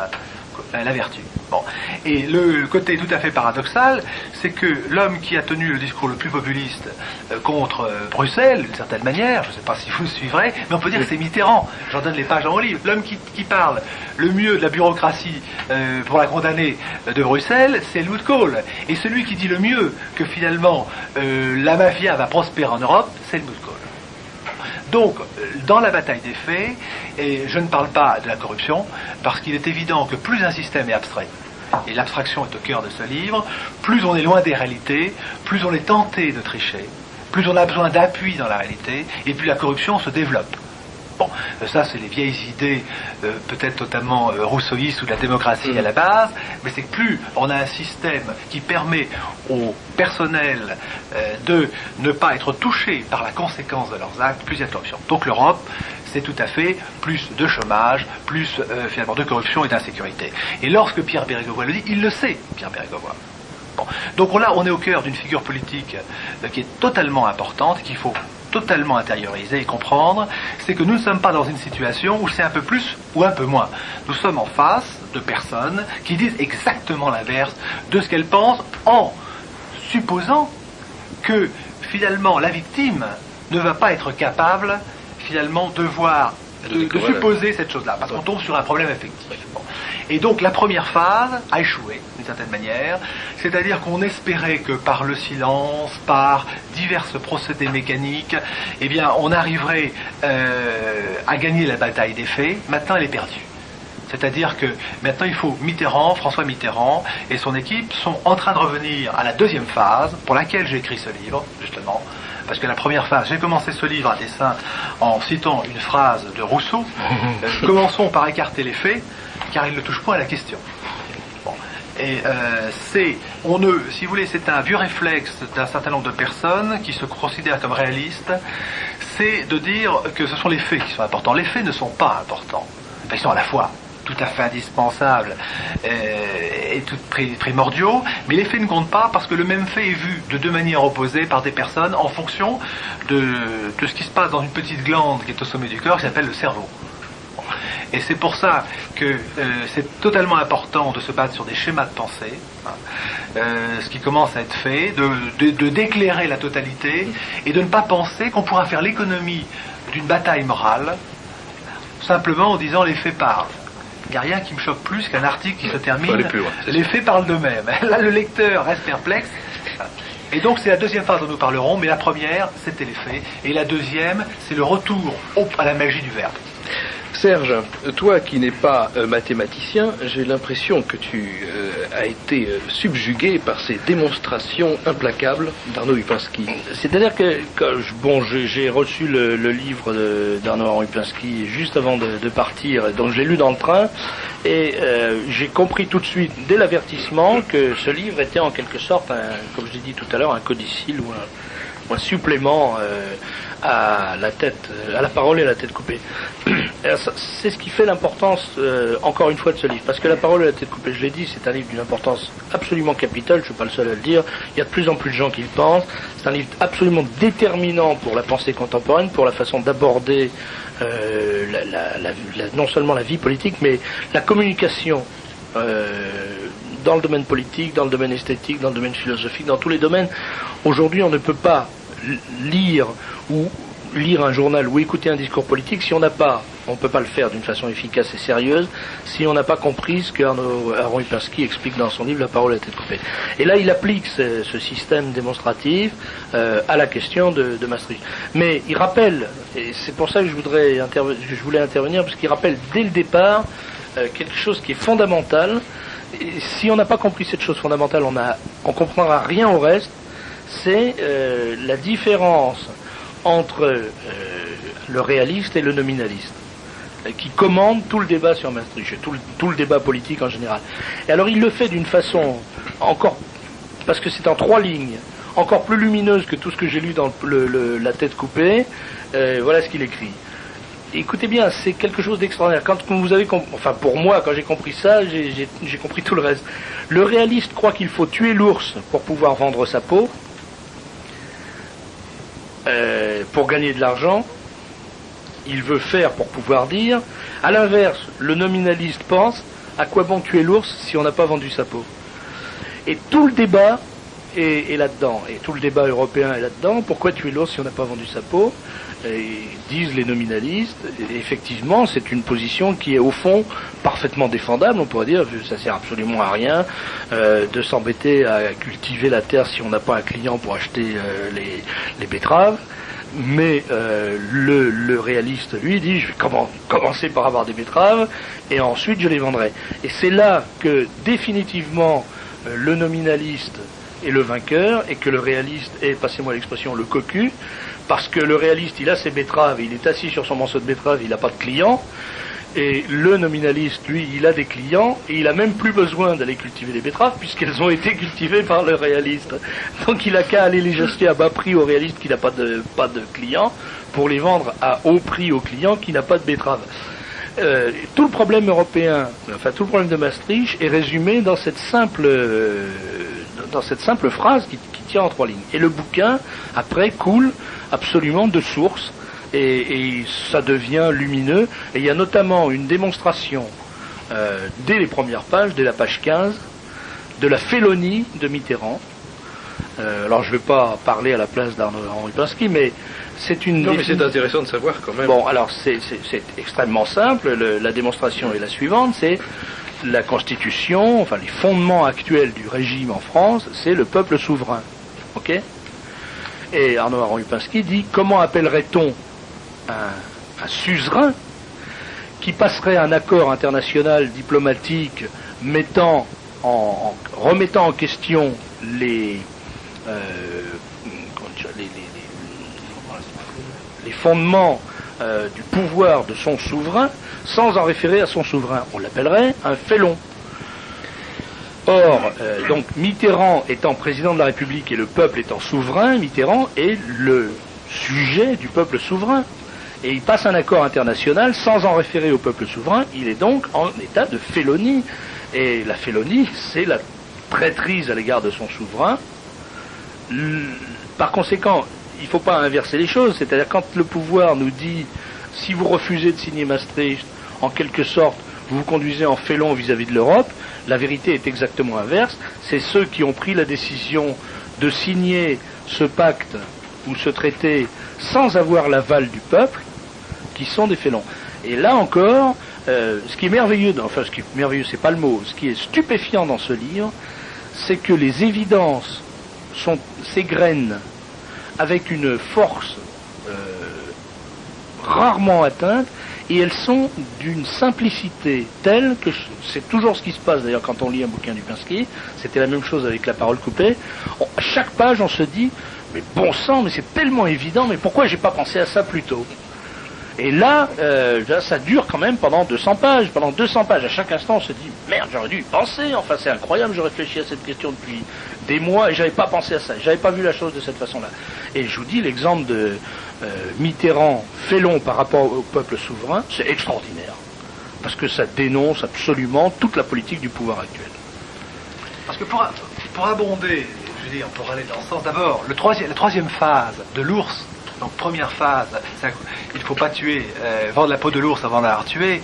la vertu. Bon. Et le côté tout à fait paradoxal, c'est que l'homme qui a tenu le discours le plus populiste contre Bruxelles, d'une certaine manière, je ne sais pas si vous le suivrez, mais on peut dire que c'est Mitterrand. J'en donne les pages dans mon livre. L'homme qui parle le mieux de la bureaucratie pour la condamner de Bruxelles, c'est Helmut Kohl. Et celui qui dit le mieux que finalement la mafia va prospérer en Europe, c'est Helmut Kohl. Donc, dans la bataille des faits, et je ne parle pas de la corruption, parce qu'il est évident que plus un système est abstrait, et l'abstraction est au cœur de ce livre, plus on est loin des réalités, plus on est tenté de tricher, plus on a besoin d'appui dans la réalité, et plus la corruption se développe. Bon, ça c'est les vieilles idées, peut-être totalement rousseauistes ou de la démocratie à la base, mais c'est que plus on a un système qui permet au personnel de ne pas être touché par la conséquence de leurs actes, plus il y a de corruption. Donc l'Europe, c'est tout à fait plus de chômage, plus finalement de corruption et d'insécurité. Et lorsque Pierre Bérégovoy le dit, il le sait, Pierre Bérégovoy. Bon. Donc là, on est au cœur d'une figure politique qui est totalement importante, qu'il faut totalement intérioriser et comprendre, c'est que nous ne sommes pas dans une situation où c'est un peu plus ou un peu moins. Nous sommes en face de personnes qui disent exactement l'inverse de ce qu'elles pensent, en supposant que finalement la victime ne va pas être capable finalement de voir, de supposer cette chose-là, parce qu'on tombe sur un problème affectif. Bon. Et donc la première phase a échoué, d'une certaine manière, c'est-à-dire qu'on espérait que par le silence, par divers procédés mécaniques, eh bien on arriverait à gagner la bataille des faits. Maintenant elle est perdue. C'est-à-dire que maintenant il faut François Mitterrand et son équipe sont en train de revenir à la deuxième phase, pour laquelle j'ai écrit ce livre, justement. Parce que la première phase, j'ai commencé ce livre à dessein en citant une phrase de Rousseau. Commençons par écarter les faits, car ils ne touchent point à la question. Bon. Et si vous voulez, c'est un vieux réflexe d'un certain nombre de personnes qui se considèrent comme réalistes, c'est de dire que ce sont les faits qui sont importants. Les faits ne sont pas importants. Enfin, ils sont à la fois tout à fait indispensables et tout primordiaux, mais les faits ne comptent pas parce que le même fait est vu de deux manières opposées par des personnes en fonction de ce qui se passe dans une petite glande qui est au sommet du corps, qui s'appelle le cerveau. Et c'est pour ça que c'est totalement important de se battre sur des schémas de pensée, ce qui commence à être fait, de d'éclairer la totalité et de ne pas penser qu'on pourra faire l'économie d'une bataille morale simplement en disant les faits parlent. Il n'y a rien qui me choque plus qu'un article qui se termine les faits parlent d'eux-mêmes. Là, le lecteur reste perplexe. Et donc, c'est la deuxième phase dont nous parlerons, mais la première, c'était les faits. Et la deuxième, c'est le retour à la magie du verbe. Serge, toi qui n'es pas mathématicien, j'ai l'impression que tu as été subjugué par ces démonstrations implacables d'Arnaud Upinski. C'est-à-dire que j'ai reçu le livre d'Arnaud Upinski juste avant de partir, donc je l'ai lu dans le train, et j'ai compris tout de suite, dès l'avertissement, que ce livre était en quelque sorte, comme je l'ai dit tout à l'heure, un codicille ou un supplément à la parole et à la tête coupée. C'est ce qui fait l'importance, encore une fois, de ce livre. Parce que La parole et la tête coupée, je l'ai dit, c'est un livre d'une importance absolument capitale, je ne suis pas le seul à le dire. Il y a de plus en plus de gens qui le pensent. C'est un livre absolument déterminant pour la pensée contemporaine, pour la façon d'aborder non seulement la vie politique, mais la communication dans le domaine politique, dans le domaine esthétique, dans le domaine philosophique, dans tous les domaines. Aujourd'hui, on ne peut pas lire un journal ou écouter un discours politique si on ne peut pas le faire d'une façon efficace et sérieuse si on n'a pas compris ce qu'Arnaud Upinski explique dans son livre La parole à la tête coupée. Et là, il applique ce système démonstratif à la question de Maastricht. Mais il rappelle, et c'est pour ça que je voulais intervenir, parce qu'il rappelle dès le départ quelque chose qui est fondamental. Et si on n'a pas compris cette chose fondamentale, on comprendra rien au reste. C'est la différence entre le réaliste et le nominaliste, qui commande tout le débat sur Maastricht, et tout le débat politique en général. Et alors il le fait d'une façon parce que c'est en 3 lignes, encore plus lumineuse que tout ce que j'ai lu dans La tête coupée. Voilà ce qu'il écrit. Écoutez bien, c'est quelque chose d'extraordinaire. Quand vous avez pour moi, quand j'ai compris ça, j'ai compris tout le reste. Le réaliste croit qu'il faut tuer l'ours pour pouvoir vendre sa peau, pour gagner de l'argent. Il veut faire pour pouvoir dire. À l'inverse, le nominaliste pense à quoi bon tuer l'ours si on n'a pas vendu sa peau. Et tout le débat est là-dedans, et tout le débat européen est là-dedans. Pourquoi tuer l'ours si on n'a pas vendu sa peau? Et disent les nominalistes. Et effectivement, c'est une position qui est au fond parfaitement défendable. On pourrait dire que ça sert absolument à rien de s'embêter à cultiver la terre si on n'a pas un client pour acheter les betteraves. Mais le réaliste, lui, dit je vais commencer par avoir des betteraves et ensuite je les vendrai. Et c'est là que définitivement le nominaliste est le vainqueur et que le réaliste est, passez-moi l'expression, le cocu, parce que le réaliste, il a ses betteraves, il est assis sur son morceau de betterave, il n'a pas de clients, et le nominaliste, lui, il a des clients, et il a même plus besoin d'aller cultiver des betteraves, puisqu'elles ont été cultivées par le réaliste. Donc il a qu'à aller les acheter à bas prix au réaliste qui n'a pas de clients, pour les vendre à haut prix au client qui n'a pas de betterave. Tout le problème européen, enfin tout le problème de Maastricht est résumé dans cette simple phrase qui tient en 3 lignes. Et le bouquin, après, coule absolument de sources, et ça devient lumineux. Et il y a notamment une démonstration, dès les premières pages, dès la page 15, de la félonie de Mitterrand. Alors je ne vais pas parler à la place d'Henri Pinsky, mais c'est une... Non, mais c'est intéressant de savoir quand même. Bon, alors c'est extrêmement simple. La démonstration est la suivante, c'est la Constitution, enfin les fondements actuels du régime en France, c'est le peuple souverain. Ok ? Et Henri Pinsky dit, comment appellerait-on un suzerain qui passerait un accord international diplomatique remettant en question les fondements du pouvoir de son souverain sans en référer à son souverain. On l'appellerait un félon. Or, donc Mitterrand étant président de la République et le peuple étant souverain, Mitterrand est le sujet du peuple souverain. Et il passe un accord international sans en référer au peuple souverain, il est donc en état de félonie. Et la félonie, c'est la traîtrise à l'égard de son souverain. Par conséquent, il ne faut pas inverser les choses, c'est-à-dire quand le pouvoir nous dit si vous refusez de signer Maastricht, en quelque sorte, vous vous conduisez en félon vis-à-vis de l'Europe, la vérité est exactement inverse. C'est ceux qui ont pris la décision de signer ce pacte ou ce traité sans avoir l'aval du peuple qui sont des félons. Et là encore, ce qui est merveilleux, c'est pas le mot, ce qui est stupéfiant dans ce livre, c'est que les évidences s'égrènent avec une force rarement atteinte, et elles sont d'une simplicité telle que c'est toujours ce qui se passe d'ailleurs quand on lit un bouquin du Pinsky, c'était la même chose avec La parole coupée. À chaque page on se dit, mais bon sang, mais c'est tellement évident, mais pourquoi j'ai pas pensé à ça plus tôt? Et là, ça dure quand même pendant 200 pages. Pendant 200 pages, à chaque instant, on se dit, merde, j'aurais dû y penser. Enfin, c'est incroyable, je réfléchis à cette question depuis des mois et j'avais pas pensé à ça. J'avais pas vu la chose de cette façon-là. Et je vous dis, l'exemple de Mitterrand, félon par rapport au peuple souverain, c'est extraordinaire. Parce que ça dénonce absolument toute la politique du pouvoir actuel. Parce que pour abonder, je veux dire, pour aller dans ce sens, d'abord, la troisième phase de l'ours. Donc première phase, il ne faut pas tuer, vendre la peau de l'ours avant de l'avoir tué.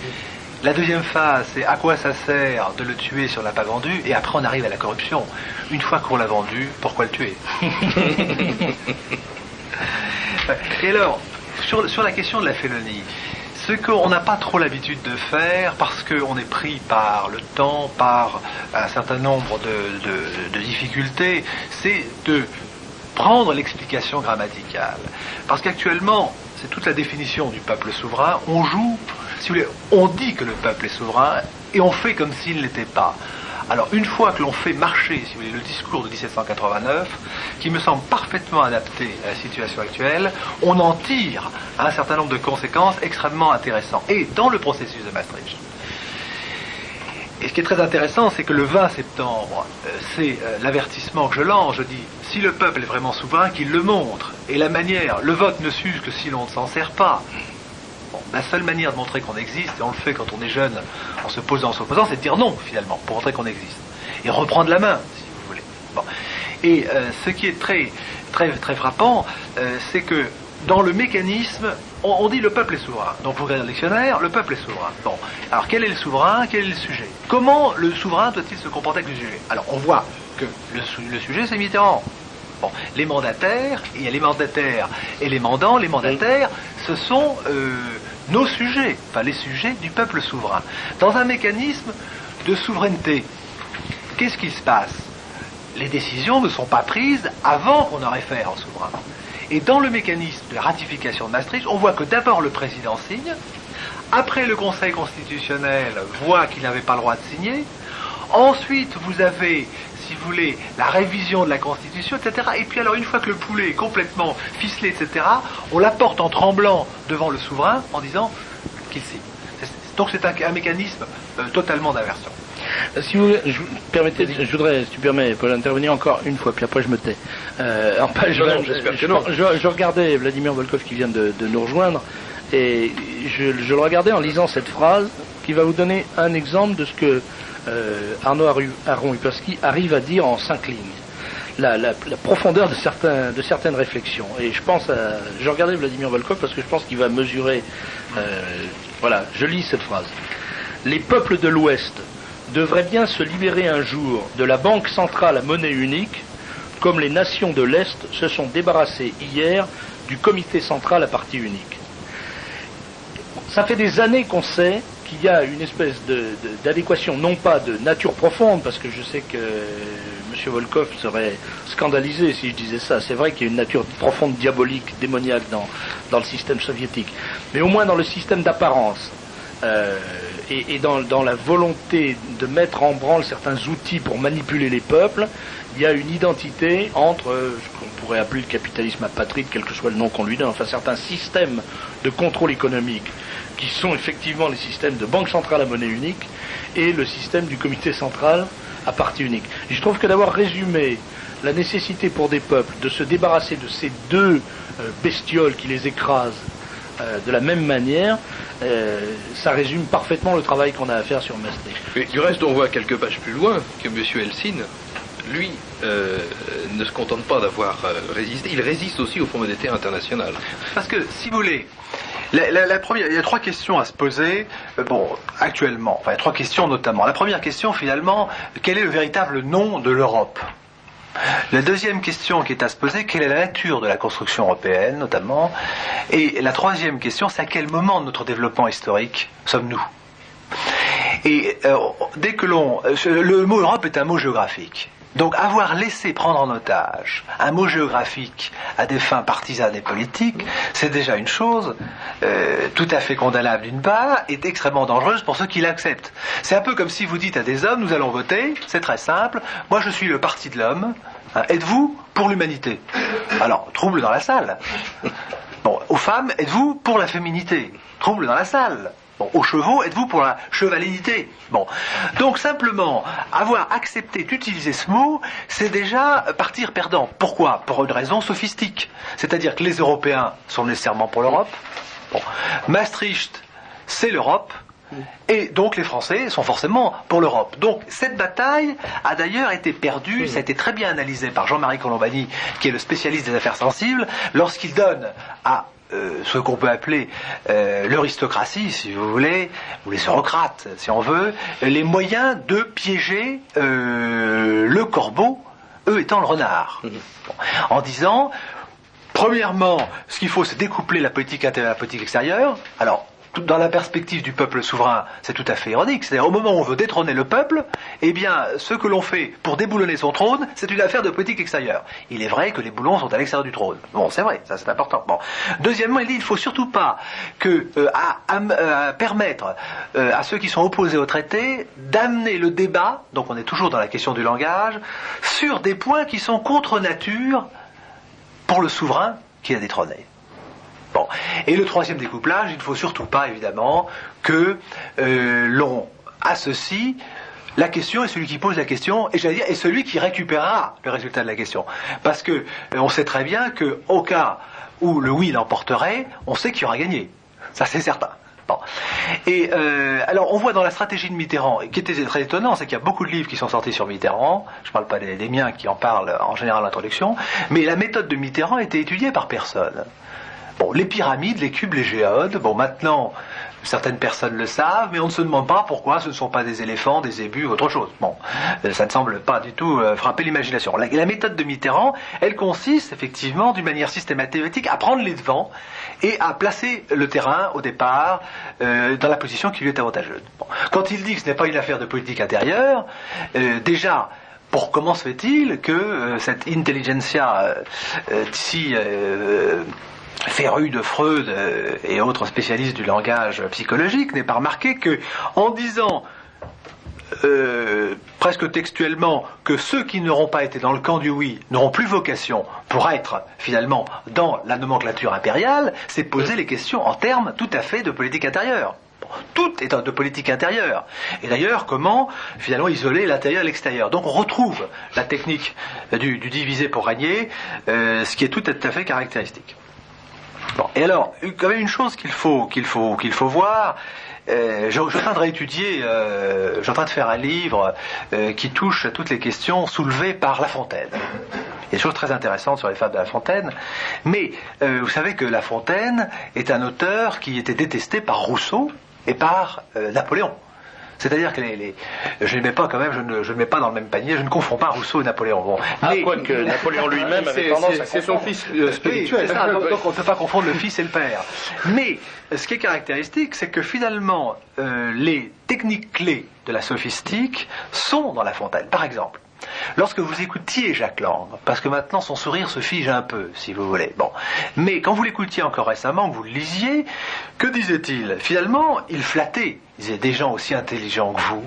La deuxième phase, c'est à quoi ça sert de le tuer si on ne l'a pas vendu. Et après on arrive à la corruption. Une fois qu'on l'a vendu, pourquoi le tuer? Et alors, sur la question de la félonie, ce qu'on n'a pas trop l'habitude de faire, parce qu'on est pris par le temps, par un certain nombre de difficultés, c'est de prendre l'explication grammaticale. Parce qu'actuellement, c'est toute la définition du peuple souverain, on joue, si vous voulez, on dit que le peuple est souverain, et on fait comme s'il ne l'était pas. Alors, une fois que l'on fait marcher, si vous voulez, le discours de 1789, qui me semble parfaitement adapté à la situation actuelle, on en tire un certain nombre de conséquences extrêmement intéressantes. Et dans le processus de Maastricht. Et ce qui est très intéressant, c'est que le 20 septembre, c'est l'avertissement que je lance. Je dis, si le peuple est vraiment souverain, qu'il le montre. Et la manière, le vote ne s'use que si l'on ne s'en sert pas. Bon, la seule manière de montrer qu'on existe, et on le fait quand on est jeune, en se posant, c'est de dire non, finalement, pour montrer qu'on existe. Et reprendre la main, si vous voulez. Bon. Et ce qui est très, très, très frappant, c'est que dans le mécanisme, on dit le peuple est souverain. Donc vous regardez le dictionnaire, le peuple est souverain. Bon, alors quel est le souverain, quel est le sujet? Comment le souverain doit-il se comporter avec le sujet? Alors on voit que le sujet c'est Mitterrand. Bon, les mandataires, il y a les mandataires et les mandants. Les mandataires, ce sont nos sujets, enfin les sujets du peuple souverain. Dans un mécanisme de souveraineté, qu'est-ce qui se passe? Les décisions ne sont pas prises avant qu'on en réfère au souverain. Et dans le mécanisme de la ratification de Maastricht, on voit que d'abord le président signe, après le Conseil constitutionnel voit qu'il n'avait pas le droit de signer, ensuite vous avez, si vous voulez, la révision de la Constitution, etc. Et puis alors, une fois que le poulet est complètement ficelé, etc., on l'apporte en tremblant devant le souverain en disant qu'il signe. Donc c'est un mécanisme totalement d'inversion. Si vous permettez, je voudrais, si tu permets, Paul, intervenir encore une fois, puis après je me tais. En page 20, je regardais Vladimir Volkov qui vient de nous rejoindre, et je le regardais en lisant cette phrase qui va vous donner un exemple de ce que Arnaud Aron-Ipowski arrive à dire en 5 lignes. La profondeur de certaines réflexions. Et je regardais Vladimir Volkov parce que je pense qu'il va mesurer. Voilà, je lis cette phrase. Les peuples de l'Ouest devraient bien se libérer un jour de la banque centrale à monnaie unique, comme les nations de l'Est se sont débarrassées hier du comité central à parti unique. Ça fait des années qu'on sait qu'il y a une espèce d'adéquation, non pas de nature profonde, parce que je sais que M. Volkov serait scandalisé si je disais ça. C'est vrai qu'il y a une nature profonde, diabolique, démoniaque dans le système soviétique, mais au moins dans le système d'apparence. Et dans la volonté de mettre en branle certains outils pour manipuler les peuples, il y a une identité entre ce qu'on pourrait appeler le capitalisme apatride, quel que soit le nom qu'on lui donne, enfin certains systèmes de contrôle économique qui sont effectivement les systèmes de banque centrale à monnaie unique et le système du comité central à parti unique. Et je trouve que d'avoir résumé la nécessité pour des peuples de se débarrasser de ces deux bestioles qui les écrasent de la même manière, ça résume parfaitement le travail qu'on a à faire sur Maastricht. Mais du reste, on voit quelques pages plus loin que M. Helsin, lui, ne se contente pas d'avoir résisté, il résiste aussi au Fonds monétaire international. Parce que, si vous voulez, la première, il y a 3 questions à se poser, actuellement, enfin 3 questions notamment. La première question, finalement, quel est le véritable nom de l'Europe ? La deuxième question qui est à se poser, quelle est la nature de la construction européenne, notamment ? Et la troisième question, c'est à quel moment de notre développement historique sommes-nous ? Et dès que le mot Europe est un mot géographique. Donc avoir laissé prendre en otage un mot géographique à des fins partisanes et politiques, c'est déjà une chose tout à fait condamnable d'une part, et extrêmement dangereuse pour ceux qui l'acceptent. C'est un peu comme si vous dites à des hommes, nous allons voter, c'est très simple, moi je suis le parti de l'homme, êtes-vous pour l'humanité ? Alors, trouble dans la salle. Bon, aux femmes, êtes-vous pour la féminité ? Trouble dans la salle. Bon, aux chevaux, êtes-vous pour la chevalinité ? Bon. Donc simplement, avoir accepté d'utiliser ce mot, c'est déjà partir perdant. Pourquoi ? Pour une raison sophistique. C'est-à-dire que les Européens sont nécessairement pour l'Europe. Bon. Maastricht, c'est l'Europe. Et donc les Français sont forcément pour l'Europe. Donc cette bataille a d'ailleurs été perdue, ça a été très bien analysé par Jean-Marie Colombani, qui est le spécialiste des affaires sensibles, lorsqu'il donne à ce qu'on peut appeler l'aristocratie, si vous voulez, ou les eurocrates, si on veut, les moyens de piéger le corbeau, eux étant le renard. Bon. En disant, premièrement, ce qu'il faut, c'est découpler la politique intérieure et la politique extérieure. Alors, dans la perspective du peuple souverain, c'est tout à fait ironique. C'est-à-dire, au moment où on veut détrôner le peuple, eh bien, ce que l'on fait pour déboulonner son trône, c'est une affaire de politique extérieure. Il est vrai que les boulons sont à l'extérieur du trône. Bon, c'est vrai, ça c'est important. Bon. Deuxièmement, il dit, il faut surtout pas permettre à ceux qui sont opposés au traité d'amener le débat, donc on est toujours dans la question du langage, sur des points qui sont contre nature pour le souverain qui a détrôné. Bon. Et le troisième découplage, il ne faut surtout pas, évidemment, que l'on associe la question et celui qui pose la question, et j'allais dire, et celui qui récupérera le résultat de la question. Parce que on sait très bien qu'au cas où le oui l'emporterait, on sait qu'il y aura gagné. Ça, c'est certain. Bon. Et alors, on voit dans la stratégie de Mitterrand, qui était très étonnant, c'est qu'il y a beaucoup de livres qui sont sortis sur Mitterrand. Je ne parle pas des miens qui en parlent en général à l'introduction, mais la méthode de Mitterrand a été étudiée par personne. Bon, les pyramides, les cubes, les géodes, bon, maintenant, certaines personnes le savent, mais on ne se demande pas pourquoi ce ne sont pas des éléphants, des zébus ou autre chose. Bon, ça ne semble pas du tout frapper l'imagination. La méthode de Mitterrand, elle consiste effectivement, d'une manière systématique, à prendre les devants et à placer le terrain, au départ, dans la position qui lui est avantageuse. Bon. Quand il dit que ce n'est pas une affaire de politique intérieure, déjà, comment se fait-il que cette intelligentsia féru de Freud et autres spécialistes du langage psychologique n'ait pas remarqué que, en disant presque textuellement, que ceux qui n'auront pas été dans le camp du oui n'auront plus vocation pour être finalement dans la nomenclature impériale, c'est poser les questions en termes tout à fait de politique intérieure. Tout est de politique intérieure. Et d'ailleurs, comment finalement isoler l'intérieur et l'extérieur. Donc on retrouve la technique du diviser pour régner, ce qui est tout à fait caractéristique. Bon, et alors, quand même une chose qu'il faut voir, je suis en train de réétudier, je suis en train de faire un livre qui touche à toutes les questions soulevées par La Fontaine. Il y a des choses très intéressantes sur les fables de La Fontaine, mais vous savez que La Fontaine est un auteur qui était détesté par Rousseau et par Napoléon. C'est-à-dire que je ne mets pas quand même, je ne mets pas dans le même panier, je ne confonds pas Rousseau et Napoléon. Bon, mais quoique Napoléon lui-même avait tendance à c'est son fils spirituel. Oui, donc on ne peut pas confondre le fils et le père. Mais ce qui est caractéristique, c'est que finalement, les techniques clés de la sophistique sont dans La Fontaine. Par exemple, lorsque vous écoutiez Jacques Lang, parce que maintenant son sourire se fige un peu, si vous voulez. Bon, mais quand vous l'écoutiez encore récemment, que vous le lisiez, que disait-il? Finalement, il flattait. Il disait, des gens aussi intelligents que vous,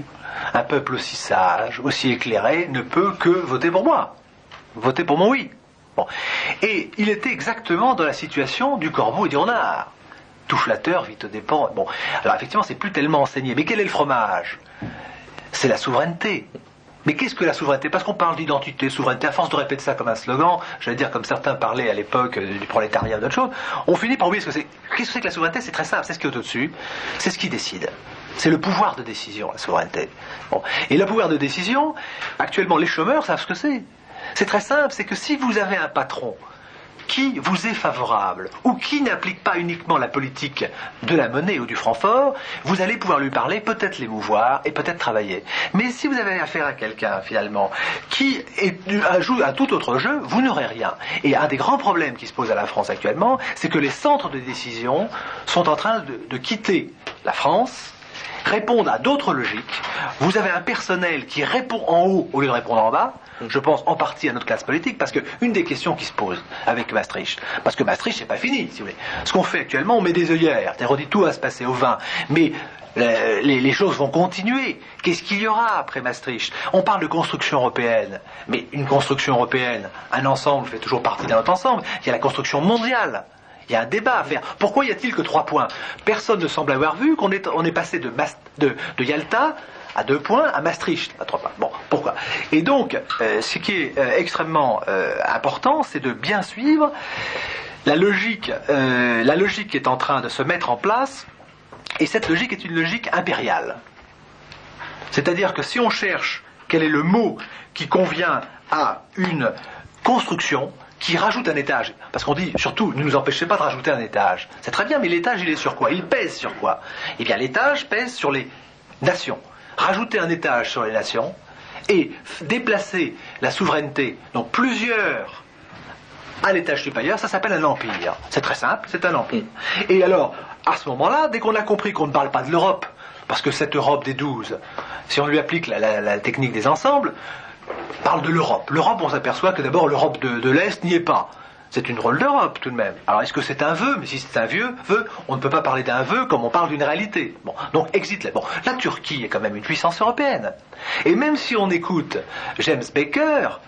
un peuple aussi sage, aussi éclairé, ne peut que voter pour moi. Voter pour mon oui. Bon. Et il était exactement dans la situation du Corbeau et du Renard. Tout flatteur, vite dépend. Bon, alors effectivement, c'est plus tellement enseigné. Mais quel est le fromage? C'est la souveraineté. Mais qu'est-ce que la souveraineté? Parce qu'on parle d'identité, souveraineté, à force de répéter ça comme un slogan, j'allais dire comme certains parlaient à l'époque du prolétariat ou d'autres choses, on finit par oublier ce que c'est. Qu'est-ce que c'est que la souveraineté? C'est très simple, c'est ce qui est au-dessus, c'est ce qui décide. C'est le pouvoir de décision, la souveraineté. Bon. Et le pouvoir de décision, actuellement, les chômeurs savent ce que c'est. C'est très simple, c'est que si vous avez un patron qui vous est favorable, ou qui n'applique pas uniquement la politique de la monnaie ou du franc fort, vous allez pouvoir lui parler, peut-être l'émouvoir et peut-être travailler. Mais si vous avez affaire à quelqu'un, finalement, qui joue un tout autre jeu, vous n'aurez rien. Et un des grands problèmes qui se pose à la France actuellement, c'est que les centres de décision sont en train de quitter la France, répondent à d'autres logiques. Vous avez un personnel qui répond en haut au lieu de répondre en bas. Je pense en partie à notre classe politique, parce qu'une des questions qui se pose avec Maastricht, parce que Maastricht c'est pas fini, si vous voulez. Ce qu'on fait actuellement, on met des œillères, on dit tout va se passer au vin, mais les choses vont continuer. Qu'est-ce qu'il y aura après Maastricht? On parle de construction européenne, mais une construction européenne, un ensemble fait toujours partie d'un autre ensemble. Il y a la construction mondiale. Il y a un débat à faire. Pourquoi y a-t-il que 3 points? Personne ne semble avoir vu qu'on est passé de Yalta à 2 points, à Maastricht à 3 points. Bon, pourquoi? Et donc, ce qui est extrêmement important, c'est de bien suivre la logique qui est en train de se mettre en place, et cette logique est une logique impériale. C'est-à-dire que si on cherche quel est le mot qui convient à une construction, qui rajoute un étage, parce qu'on dit surtout ne nous empêchez pas de rajouter un étage. C'est très bien, mais l'étage il est sur quoi? Il pèse sur quoi? Eh bien l'étage pèse sur les nations. Rajouter un étage sur les nations et déplacer la souveraineté, donc plusieurs à l'étage supérieur, ça s'appelle un empire. C'est très simple, c'est un empire. Et alors, à ce moment-là, dès qu'on a compris qu'on ne parle pas de l'Europe, parce que cette Europe des 12, si on lui applique la technique des ensembles, parle de l'Europe. L'Europe, on s'aperçoit que d'abord l'Europe de l'Est n'y est pas. C'est une drôle d'Europe tout de même. Alors est-ce que c'est un vœu? Mais si c'est un vieux vœu, on ne peut pas parler d'un vœu comme on parle d'une réalité. Bon, donc exit là. Bon, la Turquie est quand même une puissance européenne. Et même si on écoute James Baker,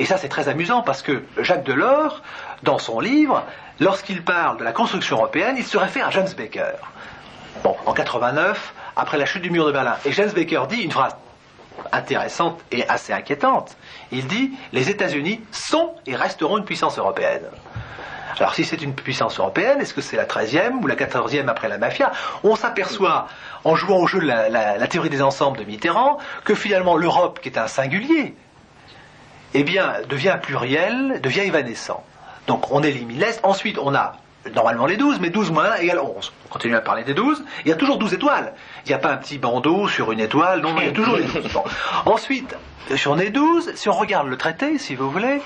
et ça c'est très amusant parce que Jacques Delors, dans son livre, lorsqu'il parle de la construction européenne, il se réfère à James Baker. Bon, en 89, après la chute du mur de Berlin. Et James Baker dit une phrase intéressante et assez inquiétante. Il dit « Les États-Unis sont et resteront une puissance européenne ». Alors si c'est une puissance européenne, est-ce que c'est la 13e ou la 14e après la mafia? On s'aperçoit, en jouant au jeu de la théorie des ensembles de Mitterrand, que finalement l'Europe, qui est un singulier, eh bien, devient pluriel, devient évanescent. Donc on élimine l'Est. Ensuite, on a normalement les 12, mais 12 moins 1 égale 11. On continue à parler des 12. Il y a toujours 12 étoiles. Il n'y a pas un petit bandeau sur une étoile. Non, il y a toujours les 12. Bon. Ensuite, sur les 12, si on regarde le traité, si vous voulez,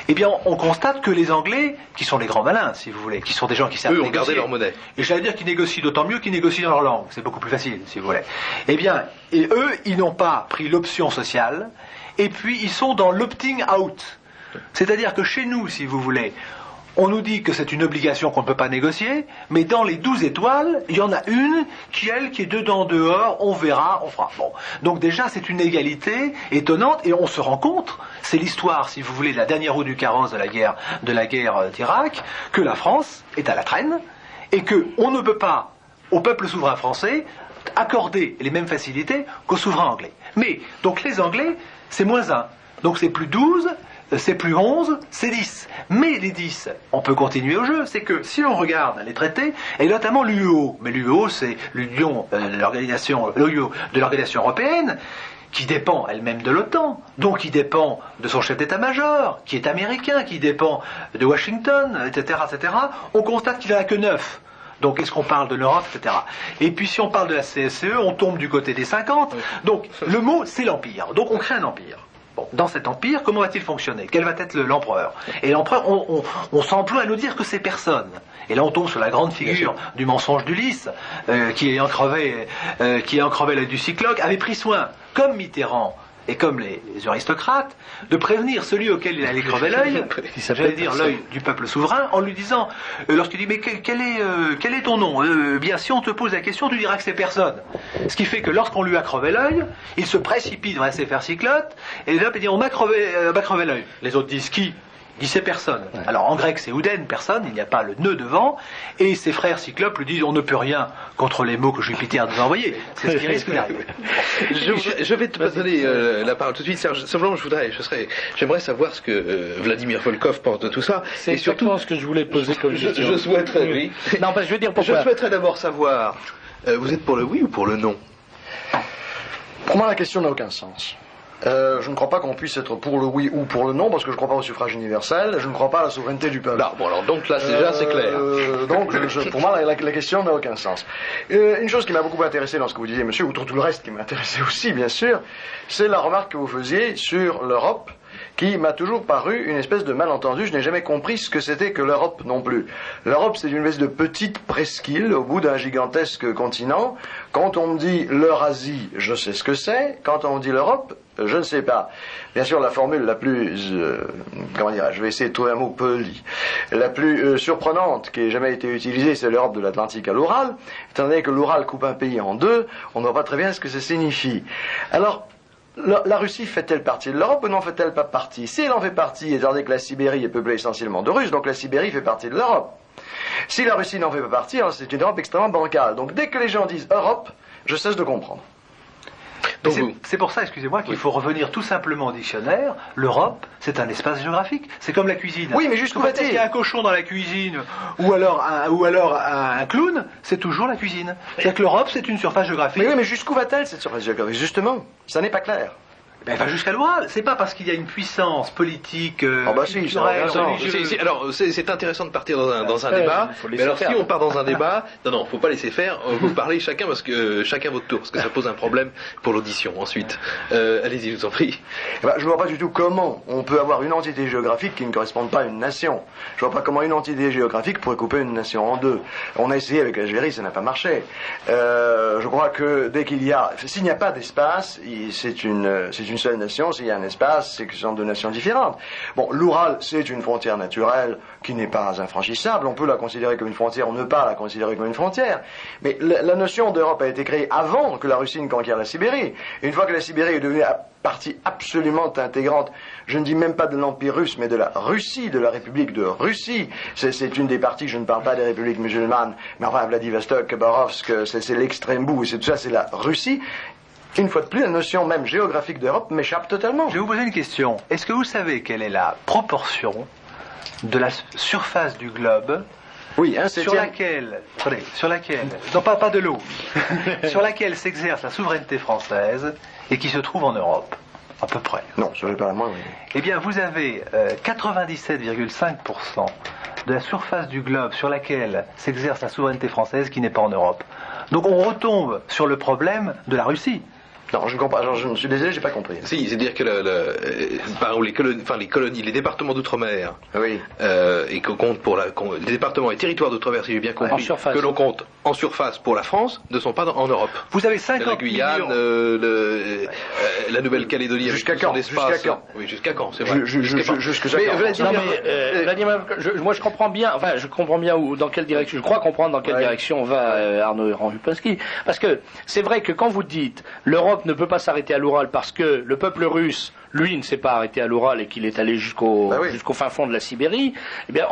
eh bien, on constate que les Anglais, qui sont les grands malins, si vous voulez, qui sont des gens qui savent négocier, ont gardé leur monnaie. Et j'allais dire qu'ils négocient d'autant mieux qu'ils négocient dans leur langue. C'est beaucoup plus facile, si vous voulez. Eh bien, et eux, ils n'ont pas pris l'option sociale, et puis ils sont dans l'opting out. C'est-à-dire que chez nous, si vous voulez, on nous dit que c'est une obligation qu'on ne peut pas négocier, mais dans les 12 étoiles, il y en a une qui est dedans, dehors, on verra, on fera. Bon. Donc déjà, c'est une égalité étonnante, et on se rend compte, c'est l'histoire, si vous voulez, de la dernière roue du carrosse de la guerre d'Irak, que la France est à la traîne, et qu'on ne peut pas, au peuple souverain français, accorder les mêmes facilités qu'aux souverains anglais. Mais, donc les Anglais, c'est -1. Donc c'est plus 12, c'est plus 11, c'est 10. Mais les 10, on peut continuer au jeu, c'est que si on regarde les traités, et notamment l'UEO, mais l'UEO c'est l'Union de l'organisation européenne, qui dépend elle-même de l'OTAN, donc qui dépend de son chef d'état-major, qui est américain, qui dépend de Washington, etc., etc., on constate qu'il n'y en a que 9. Donc, est-ce qu'on parle de l'Europe, etc. Et puis, si on parle de la CSCE, on tombe du côté des 50. Donc, le mot, c'est l'empire. Donc, on crée un empire. Bon, dans cet empire, comment va-t-il fonctionner? Quel va être l'empereur? Et l'empereur, on s'emploie à nous dire que c'est personne. Et là, on tombe sur la grande figure du mensonge d'Ulysse, qui ayant crevé l'œil du cyclope, avait pris soin, comme Mitterrand et comme les aristocrates, de prévenir celui auquel il allait crever l'œil, j'allais dire l'œil du peuple souverain, en lui disant, lorsqu'il dit, mais quel est ton nom? Bien, si on te pose la question, tu diras que c'est personne. Ce qui fait que lorsqu'on lui a crevé l'œil, il se précipite vers ses frères cyclotes, et là, il dit, on m'a crevé l'œil. Les autres disent, qui? Il dit c'est personne. Ouais. Alors en grec c'est ouden, personne, il n'y a pas le nœud devant, et ses frères cyclopes lui disent on ne peut rien contre les mots que Jupiter nous a envoyés. C'est ce qui risque d'arriver. Je vais te donner la parole tout de suite, Serge. Simplement j'aimerais savoir ce que Vladimir Volkov pense de tout ça. C'est surtout ce que je voulais poser comme question. Je souhaiterais, oui. Non, je veux dire pourquoi. Je souhaiterais d'abord savoir, vous êtes pour le oui ou pour le non? Pour moi la question n'a aucun sens. Je ne crois pas qu'on puisse être pour le oui ou pour le non, parce que je ne crois pas au suffrage universel, je ne crois pas à la souveraineté du peuple. Non, bon alors donc là déjà c'est clair. Donc pour moi la question n'a aucun sens. Une chose qui m'a beaucoup intéressé dans ce que vous disiez, monsieur, outre tout le reste qui m'a intéressé aussi bien sûr, c'est la remarque que vous faisiez sur l'Europe, qui m'a toujours paru une espèce de malentendu. Je n'ai jamais compris ce que c'était que l'Europe non plus. L'Europe, c'est une espèce de petite presqu'île au bout d'un gigantesque continent. Quand on me dit l'Eurasie, je sais ce que c'est. Quand on me dit l'Europe, je ne sais pas. Bien sûr, la formule la plus, je vais essayer de trouver un mot poli, la plus surprenante qui ait jamais été utilisée, c'est l'Europe de l'Atlantique à l'Oural. Étant donné que l'Oural coupe un pays en deux, on ne voit pas très bien ce que ça signifie. Alors, la Russie fait-elle partie de l'Europe ou n'en fait-elle pas partie? Si elle en fait partie, étant donné que la Sibérie est peuplée essentiellement de Russes, donc la Sibérie fait partie de l'Europe. Si la Russie n'en fait pas partie, alors c'est une Europe extrêmement bancale. Donc dès que les gens disent Europe, je cesse de comprendre. C'est pour ça, excusez-moi, qu'il faut revenir tout simplement au dictionnaire. L'Europe, c'est un espace géographique. C'est comme la cuisine. Oui, mais jusqu'où va-t-il? S'il y a un cochon dans la cuisine, ou alors un clown, c'est toujours la cuisine. C'est-à-dire que l'Europe, c'est une surface géographique. Mais oui, mais jusqu'où va-t-elle cette surface géographique? Justement, ça n'est pas clair. Ben, va jusqu'à l'Oural. C'est pas parce qu'il y a une puissance politique, culturelle, religieuse. Alors, c'est intéressant de partir dans un débat. Mais alors, si on part dans un débat, non, faut pas laisser faire. Vous parlez chacun votre tour, parce que ça pose un problème pour l'audition. Ensuite, allez-y, je vous en prie. Je vois pas du tout comment on peut avoir une entité géographique qui ne corresponde pas à une nation. Je vois pas comment une entité géographique pourrait couper une nation en deux. On a essayé avec l'Algérie, ça n'a pas marché. Je crois que s'il n'y a pas d'espace, c'est une seule nation. S'il y a un espace, c'est que ce sont deux nations différentes. Bon, l'Oural, c'est une frontière naturelle qui n'est pas infranchissable. On peut la considérer comme une frontière, on ne peut pas la considérer comme une frontière. Mais la notion d'Europe a été créée avant que la Russie ne conquiert la Sibérie. Et une fois que la Sibérie est devenue partie absolument intégrante, je ne dis même pas de l'Empire russe, mais de la Russie, de la République de Russie. C'est une des parties, je ne parle pas des républiques musulmanes, mais enfin Vladivostok, Khabarovsk, c'est l'extrême bout, c'est tout ça, c'est la Russie. Une fois de plus, la notion même géographique d'Europe m'échappe totalement. Je vais vous poser une question. Est-ce que vous savez quelle est la proportion de la surface du globe sur laquelle, non pas de l'eau, sur laquelle s'exerce la souveraineté française et qui se trouve en Europe, à peu près? Non, je ne sais pas la moindre. Eh bien, vous avez 97,5% de la surface du globe sur laquelle s'exerce la souveraineté française qui n'est pas en Europe. Donc on retombe sur le problème de la Russie. Non, je ne comprends pas. Je suis désolé, j'ai pas compris. Si, c'est-à-dire que par exemple, les colonies, les départements d'outre-mer, Oui. Et qu'on compte les départements et territoires d'outre-mer, si j'ai bien compris, que l'on compte en surface pour la France, ne sont pas en Europe. Vous avez 50 la Guyane, millions. La Nouvelle-Calédonie, Jusqu'à quand? Jusqu'à quand? Oui, jusqu'à quand, c'est vrai. Jusqu'à quand? Vladimir, moi je comprends bien, dans quelle direction, je crois comprendre dans quelle direction va Arnaud Ramupinski, parce que c'est vrai que quand vous dites l'Europe ne peut pas s'arrêter à l'Oural parce que le peuple russe, lui, ne s'est pas arrêté à l'Oural et qu'il est allé jusqu'au fin fond de la Sibérie, eh bien,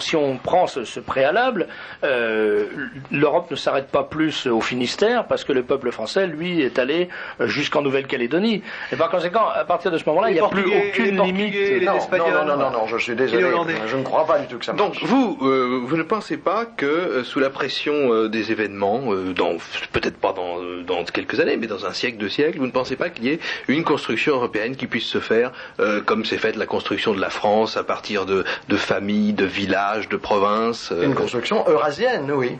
si on prend ce préalable, l'Europe ne s'arrête pas plus au Finistère parce que le peuple français, lui, est allé jusqu'en Nouvelle-Calédonie. Et par conséquent, à partir de ce moment-là, il n'y a plus aucune limite. Non, je suis désolé. Je ne crois pas du tout que ça marche. Donc, vous ne pensez pas que sous la pression des événements, peut-être pas dans quelques années, mais dans un siècle, 2 siècles, vous ne pensez pas qu'il y ait une construction européenne qui puisse se faire comme s'est faite la construction de la France à partir de familles, de villages, de provinces Une construction eurasienne, oui.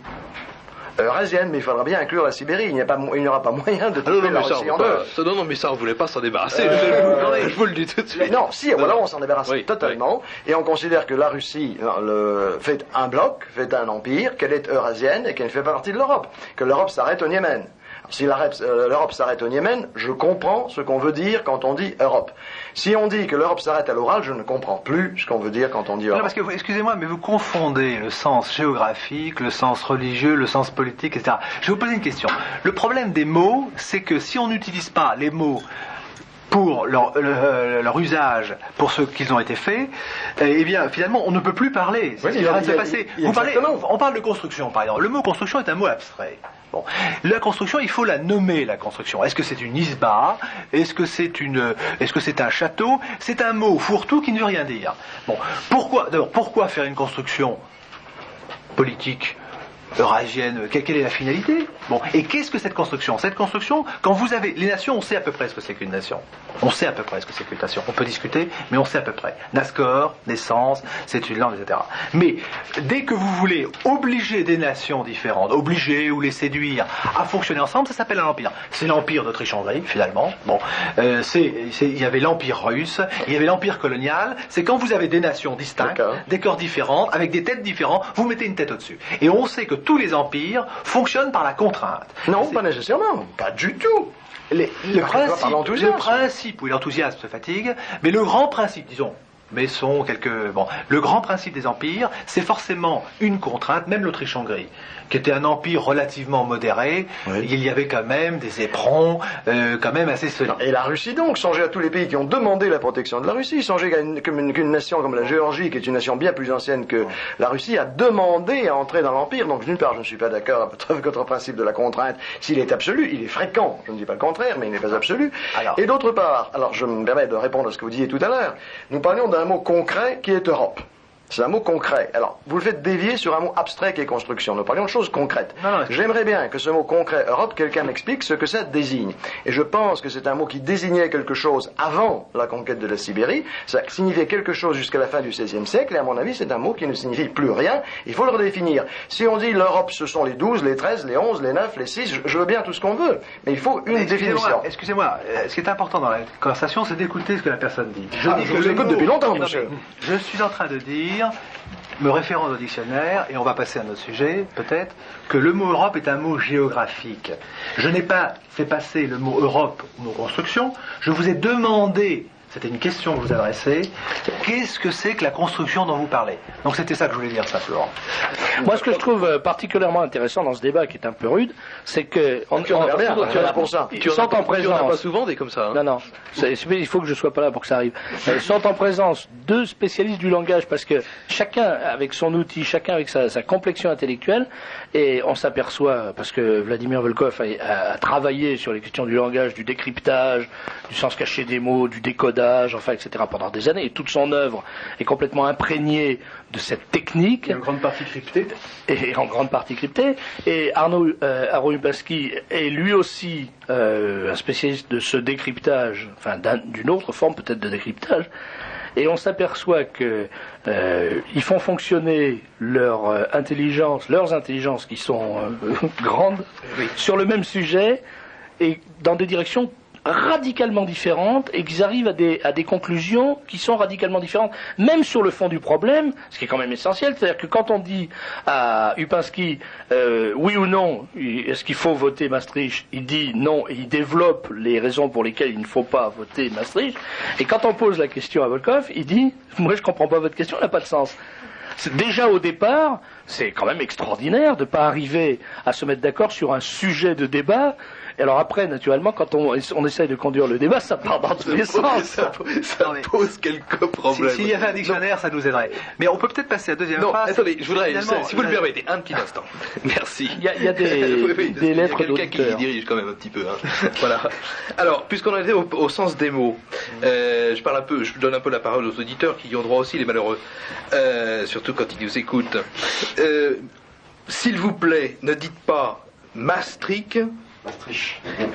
Eurasienne, mais il faudra bien inclure la Sibérie. Il n'y aura pas moyen de couper la Russie en deux. Non, mais ça, on ne voulait pas s'en débarrasser. Je vous le dis tout de suite. Non, si, voilà, on s'en débarrasse totalement. Et on considère que la Russie fait un bloc, fait un empire, qu'elle est eurasienne et qu'elle ne fait pas partie de l'Europe. Que l'Europe s'arrête au Yémen. Si l'Europe s'arrête au Yémen, je comprends ce qu'on veut dire quand on dit Europe. Si on dit que l'Europe s'arrête à l'Oural, je ne comprends plus ce qu'on veut dire quand on dit Europe. Non, parce que, excusez-moi, mais vous confondez le sens géographique, le sens religieux, le sens politique, etc. Je vais vous poser une question. Le problème des mots, c'est que si on n'utilise pas les mots pour leur usage, pour ce qu'ils ont été faits, eh bien, finalement, on ne peut plus parler. C'est ce qui va se passer. On parle de construction, par exemple. Le mot construction est un mot abstrait. Bon. La construction, il faut la nommer, la construction. Est-ce que c'est une isba? Est-ce que c'est un château? C'est un mot fourre-tout qui ne veut rien dire. Bon. Pourquoi faire une construction politique eurasienne? Quelle est la finalité? Bon. Et qu'est-ce que cette construction? Cette construction, quand vous avez les nations, on sait à peu près ce que c'est qu'une nation. On sait à peu près ce que c'est qu'une nation. On peut discuter, mais on sait à peu près. Nascor, naissance, c'est une langue, etc. Mais dès que vous voulez obliger des nations différentes, obliger ou les séduire à fonctionner ensemble, ça s'appelle un empire. C'est l'empire d'Autriche-Hongrie, finalement. Bon, il y avait l'empire russe, il y avait l'empire colonial. C'est quand vous avez des nations distinctes, des corps différents, avec des têtes différentes, vous mettez une tête au-dessus. Et on sait que tous les empires fonctionnent par la contrainte. Non, pas nécessairement. Pas du tout. Le principe, oui, l'enthousiasme se fatigue, mais le grand principe, disons, le grand principe des empires, c'est forcément une contrainte, même l'Autriche-Hongrie, qui était un empire relativement modéré, il y avait quand même des éperons, quand même assez solides. Et la Russie donc, songez à tous les pays qui ont demandé la protection de la Russie, songez qu'une nation comme la Géorgie, qui est une nation bien plus ancienne que la Russie, a demandé à entrer dans l'empire. Donc d'une part, je ne suis pas d'accord avec votre principe de la contrainte, s'il est absolu, il est fréquent, je ne dis pas le contraire, mais il n'est pas absolu. Et d'autre part, alors je me permets de répondre à ce que vous disiez tout à l'heure, nous parlions d'un mot concret qui est Europe. C'est un mot concret. Alors, vous le faites dévier sur un mot abstrait qui est construction. Nous parlions de choses concrètes. J'aimerais bien que ce mot concret Europe, quelqu'un m'explique ce que ça désigne. Et je pense que c'est un mot qui désignait quelque chose avant la conquête de la Sibérie. Ça signifiait quelque chose jusqu'à la fin du XVIe siècle. Et à mon avis, c'est un mot qui ne signifie plus rien. Il faut le redéfinir. Si on dit l'Europe, ce sont les 12, les 13, les 11, les 9, les 6, je veux bien tout ce qu'on veut. Mais il faut une définition. Excusez-moi, ce qui est important dans la conversation, c'est d'écouter ce que la personne dit. Je vous écoute depuis longtemps, monsieur. Je suis en train de dire, me référant au dictionnaire, et on va passer à notre sujet, peut-être, que le mot Europe est un mot géographique. Je n'ai pas fait passer le mot Europe au mot construction, je vous ai demandé, c'était une question que vous adressez, qu'est-ce que c'est que la construction dont vous parlez? Donc c'était ça que je voulais dire simplement. Moi, ce que je trouve particulièrement intéressant dans ce débat, qui est un peu rude, c'est que tu en as pas souvent des comme ça. Non, il faut que je sois pas là pour que ça arrive. Ils sont en présence deux spécialistes du langage, parce que chacun avec son outil, chacun avec sa complexion intellectuelle, et on s'aperçoit, parce que Vladimir Volkov a travaillé sur les questions du langage, du décryptage, du sens caché des mots, du décodage, enfin, etc. pendant des années, et toute son œuvre est complètement imprégnée de cette technique. Et en grande partie cryptée. Et Arnaud Ramupinski est lui aussi un spécialiste de ce décryptage, enfin d'une autre forme peut-être de décryptage. Et on s'aperçoit que ils font fonctionner leurs intelligences qui sont grandes, sur le même sujet, et dans des directions radicalement différentes et qu'ils arrivent à des conclusions qui sont radicalement différentes, même sur le fond du problème, ce qui est quand même essentiel, c'est-à-dire que quand on dit à Upinski oui ou non, est-ce qu'il faut voter Maastricht, il dit non et il développe les raisons pour lesquelles il ne faut pas voter Maastricht, et quand on pose la question à Volkov, il dit moi je comprends pas votre question, elle n'a pas de sens. Déjà au départ, c'est quand même extraordinaire de ne pas arriver à se mettre d'accord sur un sujet de débat. Et alors après, naturellement, quand on essaye de conduire le débat, ça part dans tous les sens. Ça pose quelques problèmes. S'il y avait un dictionnaire, ça nous aiderait. Mais on peut peut-être passer à la deuxième phrase. Attendez, je voudrais, si vous le permettez, un petit instant. Merci. Il y a des lettres d'auditeurs. Il y a quelqu'un qui dirige quand même un petit peu. Hein. Voilà. Alors, puisqu'on en était au sens des mots, je donne un peu la parole aux auditeurs qui y ont droit aussi, les malheureux. Surtout quand ils nous écoutent. S'il vous plaît, ne dites pas Maastricht.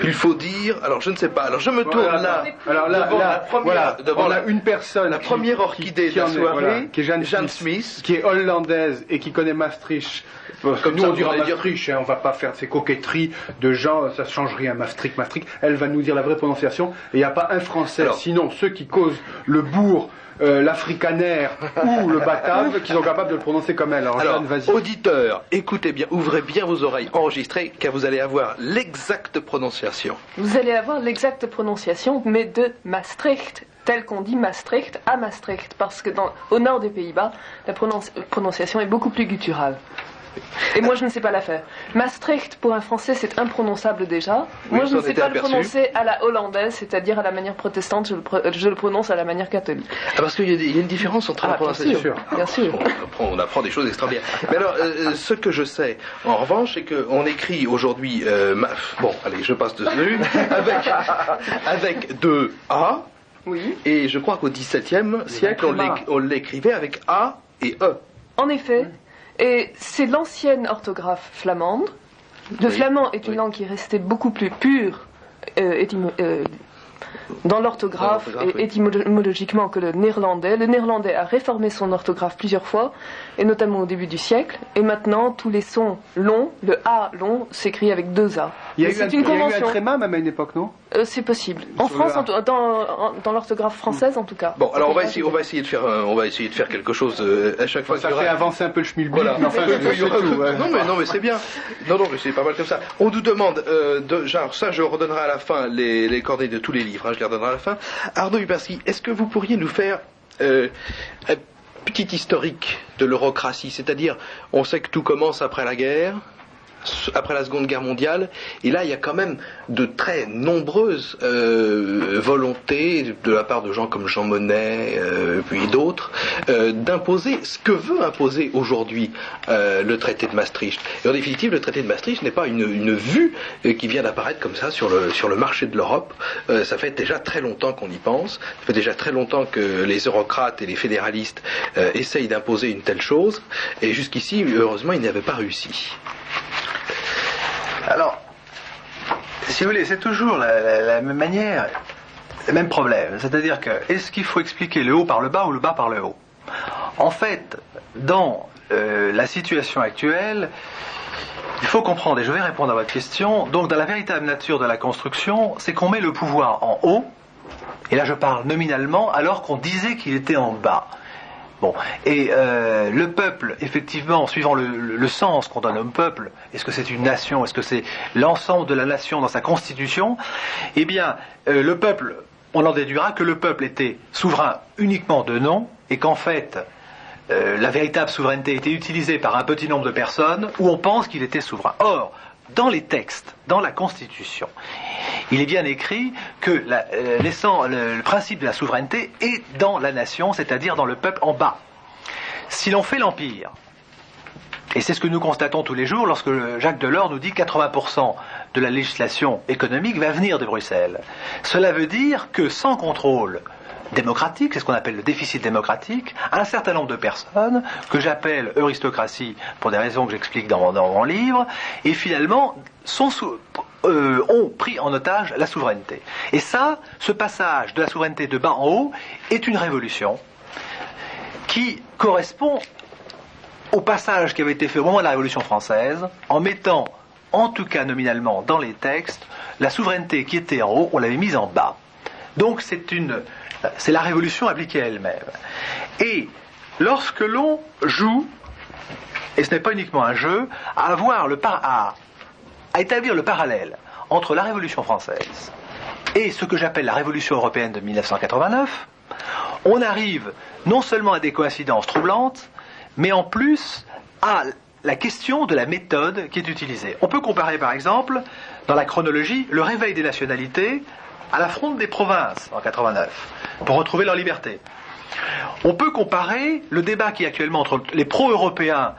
Il faut dire, alors je ne sais pas, alors je me tourne là. Alors là, on a une personne, la première orchidée de la soirée, qui est Jeanne Smith, qui est hollandaise et qui connaît Maastricht. Comme nous on dira Maastricht, on va pas faire ces coquetteries de gens, ça change rien, Maastricht. Elle va nous dire la vraie prononciation, et il n'y a pas un Français, sinon ceux qui causent le bourg, l'afrikaner ou le batave qui sont capables de le prononcer comme elle. Alors auditeurs, écoutez bien, ouvrez bien vos oreilles, enregistrez, car vous allez avoir l'exacte prononciation. Vous allez avoir l'exacte prononciation, mais de Maastricht, tel qu'on dit Maastricht à Maastricht, parce que au nord des Pays-Bas, la prononciation est beaucoup plus gutturale. Et moi je ne sais pas la faire. Maastricht pour un français c'est imprononçable déjà. Moi je ne sais pas le prononcer à la hollandaise, c'est-à-dire à la manière protestante, je le prononce à la manière catholique. Ah, parce qu'il y a une différence entre la prononciation. Bien sûr. On apprend des choses extraordinaires. Mais alors ce que je sais en revanche c'est qu'on écrit aujourd'hui bon allez je passe dessus avec deux A. Oui. Et je crois qu'au XVIIe siècle on l'écrivait avec A et E. En effet. Et c'est l'ancienne orthographe flamande. Le flamand est une langue qui est restée beaucoup plus pure dans l'orthographe et étymologiquement que le néerlandais. Le néerlandais a réformé son orthographe plusieurs fois, et notamment au début du siècle. Et maintenant, tous les sons longs, le A long, s'écrit avec deux A. Il y a eu un tréma même à une époque, non? C'est possible. En France, dans l'orthographe française, en tout cas. Bon, alors on va essayer de faire quelque chose à chaque fois. Ça fait avancer un peu le schmilblick. Voilà. Mais enfin, non, mais c'est bien. Non, mais c'est pas mal comme ça. On nous demande, ça, je redonnerai à la fin les coordonnées de tous les livres. Je les redonnerai à la fin. Arnaud Upinski, est-ce que vous pourriez nous faire un petit historique de l'eurocratie? C'est-à-dire, on sait que tout commence après la guerre. Après la Seconde Guerre mondiale, et là il y a quand même de très nombreuses volontés de la part de gens comme Jean Monnet puis d'autres d'imposer ce que veut imposer aujourd'hui le traité de Maastricht. Et en définitive, le traité de Maastricht n'est pas une vue qui vient d'apparaître comme ça sur le marché de l'Europe. Ça fait déjà très longtemps qu'on y pense, ça fait déjà très longtemps que les eurocrates et les fédéralistes essayent d'imposer une telle chose, et jusqu'ici, heureusement, ils n'y avaient pas réussi. Alors, si vous voulez, c'est toujours la même manière, le même problème. C'est-à-dire que, est-ce qu'il faut expliquer le haut par le bas ou le bas par le haut? En fait, dans la situation actuelle, il faut comprendre, et je vais répondre à votre question, donc dans la véritable nature de la construction, c'est qu'on met le pouvoir en haut, et là je parle nominalement, alors qu'on disait qu'il était en bas. Bon, et le peuple, effectivement, suivant le sens qu'on donne au peuple, est-ce que c'est une nation, est-ce que c'est l'ensemble de la nation dans sa constitution? Eh bien, le peuple, on en déduira que le peuple était souverain uniquement de nom, et qu'en fait, la véritable souveraineté était utilisée par un petit nombre de personnes, où on pense qu'il était souverain. Or, dans les textes, dans la Constitution, il est bien écrit que le principe de la souveraineté est dans la nation, c'est-à-dire dans le peuple en bas. Si l'on fait l'empire, et c'est ce que nous constatons tous les jours lorsque Jacques Delors nous dit que 80% de la législation économique va venir de Bruxelles, cela veut dire que sans contrôle démocratique, c'est ce qu'on appelle le déficit démocratique, un certain nombre de personnes, que j'appelle euristocratie pour des raisons que j'explique dans mon livre, et finalement ont pris en otage la souveraineté. Et ça, ce passage de la souveraineté de bas en haut est une révolution qui correspond au passage qui avait été fait au moment de la Révolution française, en mettant en tout cas nominalement dans les textes, la souveraineté qui était en haut, on l'avait mise en bas. Donc c'est la révolution appliquée à elle-même. Et lorsque l'on joue, et ce n'est pas uniquement un jeu, à établir le parallèle entre la Révolution française et ce que j'appelle la Révolution européenne de 1989, on arrive non seulement à des coïncidences troublantes, mais en plus à la question de la méthode qui est utilisée. On peut comparer par exemple, dans la chronologie, le réveil des nationalités à la fronde des provinces en 89, pour retrouver leur liberté. On peut comparer le débat qui est actuellement entre les pro-européens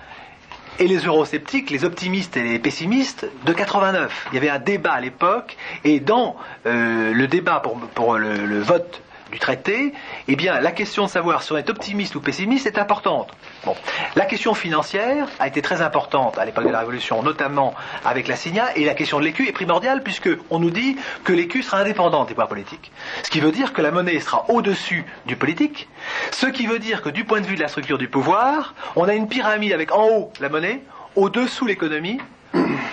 et les eurosceptiques, les optimistes et les pessimistes de 89. Il y avait un débat à l'époque, et dans le débat pour le vote du traité, eh bien, la question de savoir si on est optimiste ou pessimiste est importante. Bon. La question financière a été très importante à l'époque de la Révolution, notamment avec l'assignat, et la question de l'écu est primordiale, puisqu'on nous dit que l'écu sera indépendant des pouvoirs politiques. Ce qui veut dire que la monnaie sera au-dessus du politique, ce qui veut dire que du point de vue de la structure du pouvoir, on a une pyramide avec en haut la monnaie, au-dessous l'économie,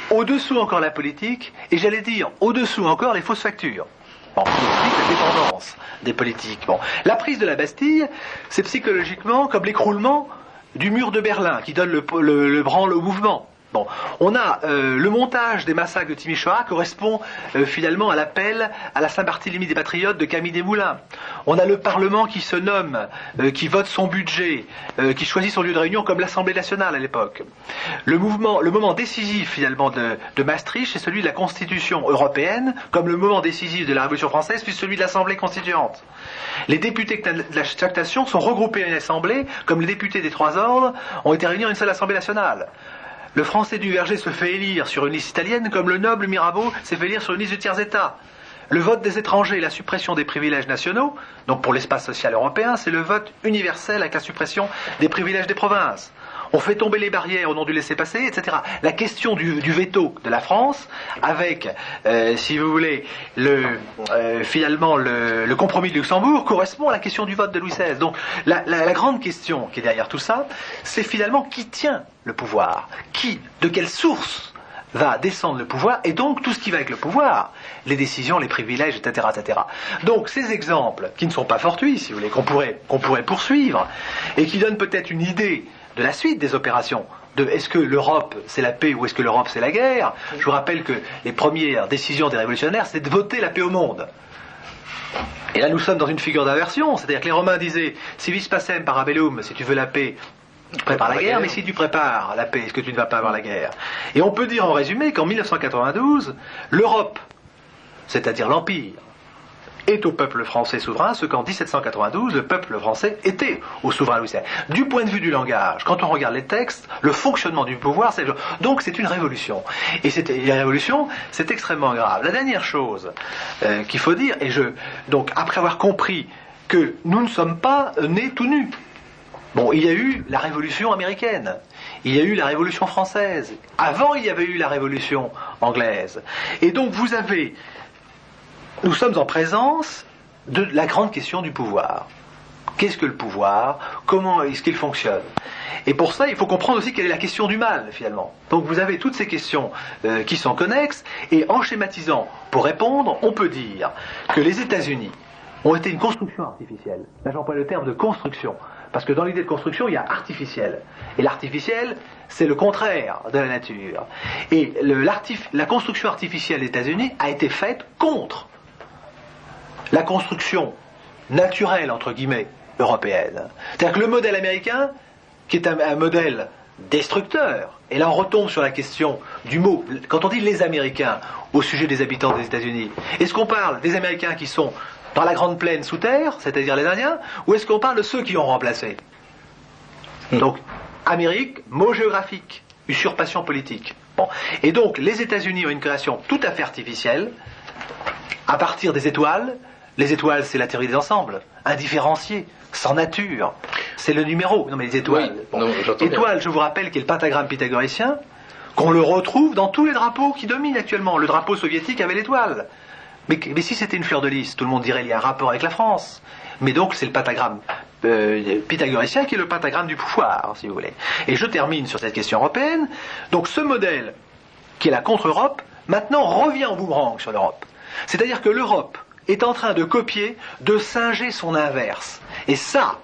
au-dessous encore la politique, et j'allais dire au-dessous encore les fausses factures. Bon, la dépendance des politiques. Bon. La prise de la Bastille, c'est psychologiquement comme l'écroulement du mur de Berlin qui donne le branle au mouvement. Bon, on a le montage des massacres de Timișoara correspond finalement à l'appel à la Saint-Barthélemy des Patriotes de Camille Desmoulins. On a le Parlement qui se nomme, qui vote son budget, qui choisit son lieu de réunion comme l'Assemblée nationale à l'époque. Le moment décisif finalement de Maastricht, c'est celui de la Constitution européenne, comme le moment décisif de la Révolution française, puis celui de l'Assemblée constituante. Les députés de la chaque nation sont regroupés à une assemblée, comme les députés des trois ordres ont été réunis en une seule Assemblée nationale. Le Français du Verger se fait élire sur une liste italienne comme le noble Mirabeau s'est fait élire sur une liste du tiers-État. Le vote des étrangers et la suppression des privilèges nationaux, donc pour l'espace social européen, c'est le vote universel avec la suppression des privilèges des provinces. On fait tomber les barrières au nom du laissez-passer, etc. La question du veto de la France, avec, si vous voulez, finalement le compromis de Luxembourg, correspond à la question du vote de Louis XVI. Donc la grande question qui est derrière tout ça, c'est finalement qui tient le pouvoir, de quelle source va descendre le pouvoir, et donc tout ce qui va avec le pouvoir, les décisions, les privilèges, etc., etc. Donc ces exemples, qui ne sont pas fortuits, si vous voulez, qu'on pourrait poursuivre, et qui donnent peut-être une idée de la suite des opérations, de est-ce que l'Europe c'est la paix ou est-ce que l'Europe c'est la guerre. Je vous rappelle que les premières décisions des révolutionnaires c'était de voter la paix au monde. Et là nous sommes dans une figure d'inversion, c'est-à-dire que les Romains disaient si vis pacem parabellum, si tu veux la paix, prépare la guerre, mais si tu prépares la paix, est-ce que tu ne vas pas avoir la guerre? Et on peut dire en résumé qu'en 1992, l'Europe, c'est-à-dire l'Empire, est au peuple français souverain, ce qu'en 1792, le peuple français était au souverain Louis XVI. Du point de vue du langage, quand on regarde les textes, le fonctionnement du pouvoir, donc c'est une révolution. Et la révolution, c'est extrêmement grave. La dernière chose qu'il faut dire, donc après avoir compris que nous ne sommes pas nés tout nus, bon, il y a eu la révolution américaine, il y a eu la révolution française, avant il y avait eu la révolution anglaise. Et donc nous sommes en présence de la grande question du pouvoir. Qu'est-ce que le pouvoir? Comment est-ce qu'il fonctionne? Et pour ça, il faut comprendre aussi quelle est la question du mal, finalement. Donc vous avez toutes ces questions qui sont connexes, et en schématisant, pour répondre, on peut dire que les États-Unis ont été une construction artificielle. Là, j'emploie le terme de construction, parce que dans l'idée de construction, il y a artificiel. Et l'artificiel, c'est le contraire de la nature. Et la construction artificielle des États-Unis a été faite contre la construction naturelle, entre guillemets, européenne. C'est-à-dire que le modèle américain, qui est un modèle destructeur, et là on retombe sur la question du mot, quand on dit les Américains au sujet des habitants des États-Unis, est-ce qu'on parle des Américains qui sont dans la grande plaine sous terre, c'est-à-dire les Indiens, ou est-ce qu'on parle de ceux qui ont remplacé? Donc, Amérique, mot géographique, usurpation politique. Bon. Et donc, les États-Unis ont une création tout à fait artificielle, à partir des étoiles. Les étoiles, c'est la théorie des ensembles, indifférenciées, sans nature. C'est le numéro. Non, mais les étoiles. Oui, non, étoiles, je vous rappelle, qui est le pentagramme pythagoricien, qu'on le retrouve dans tous les drapeaux qui dominent actuellement. Le drapeau soviétique avait l'étoile. Mais si c'était une fleur de lys, tout le monde dirait qu'il y a un rapport avec la France. Mais donc, c'est le pentagramme pythagoricien qui est le pentagramme du pouvoir, si vous voulez. Et je termine sur cette question européenne. Donc, ce modèle qui est la contre-Europe, maintenant revient en boomerang sur l'Europe. C'est-à-dire que l'Europe est en train de copier, de singer son inverse. Et ça,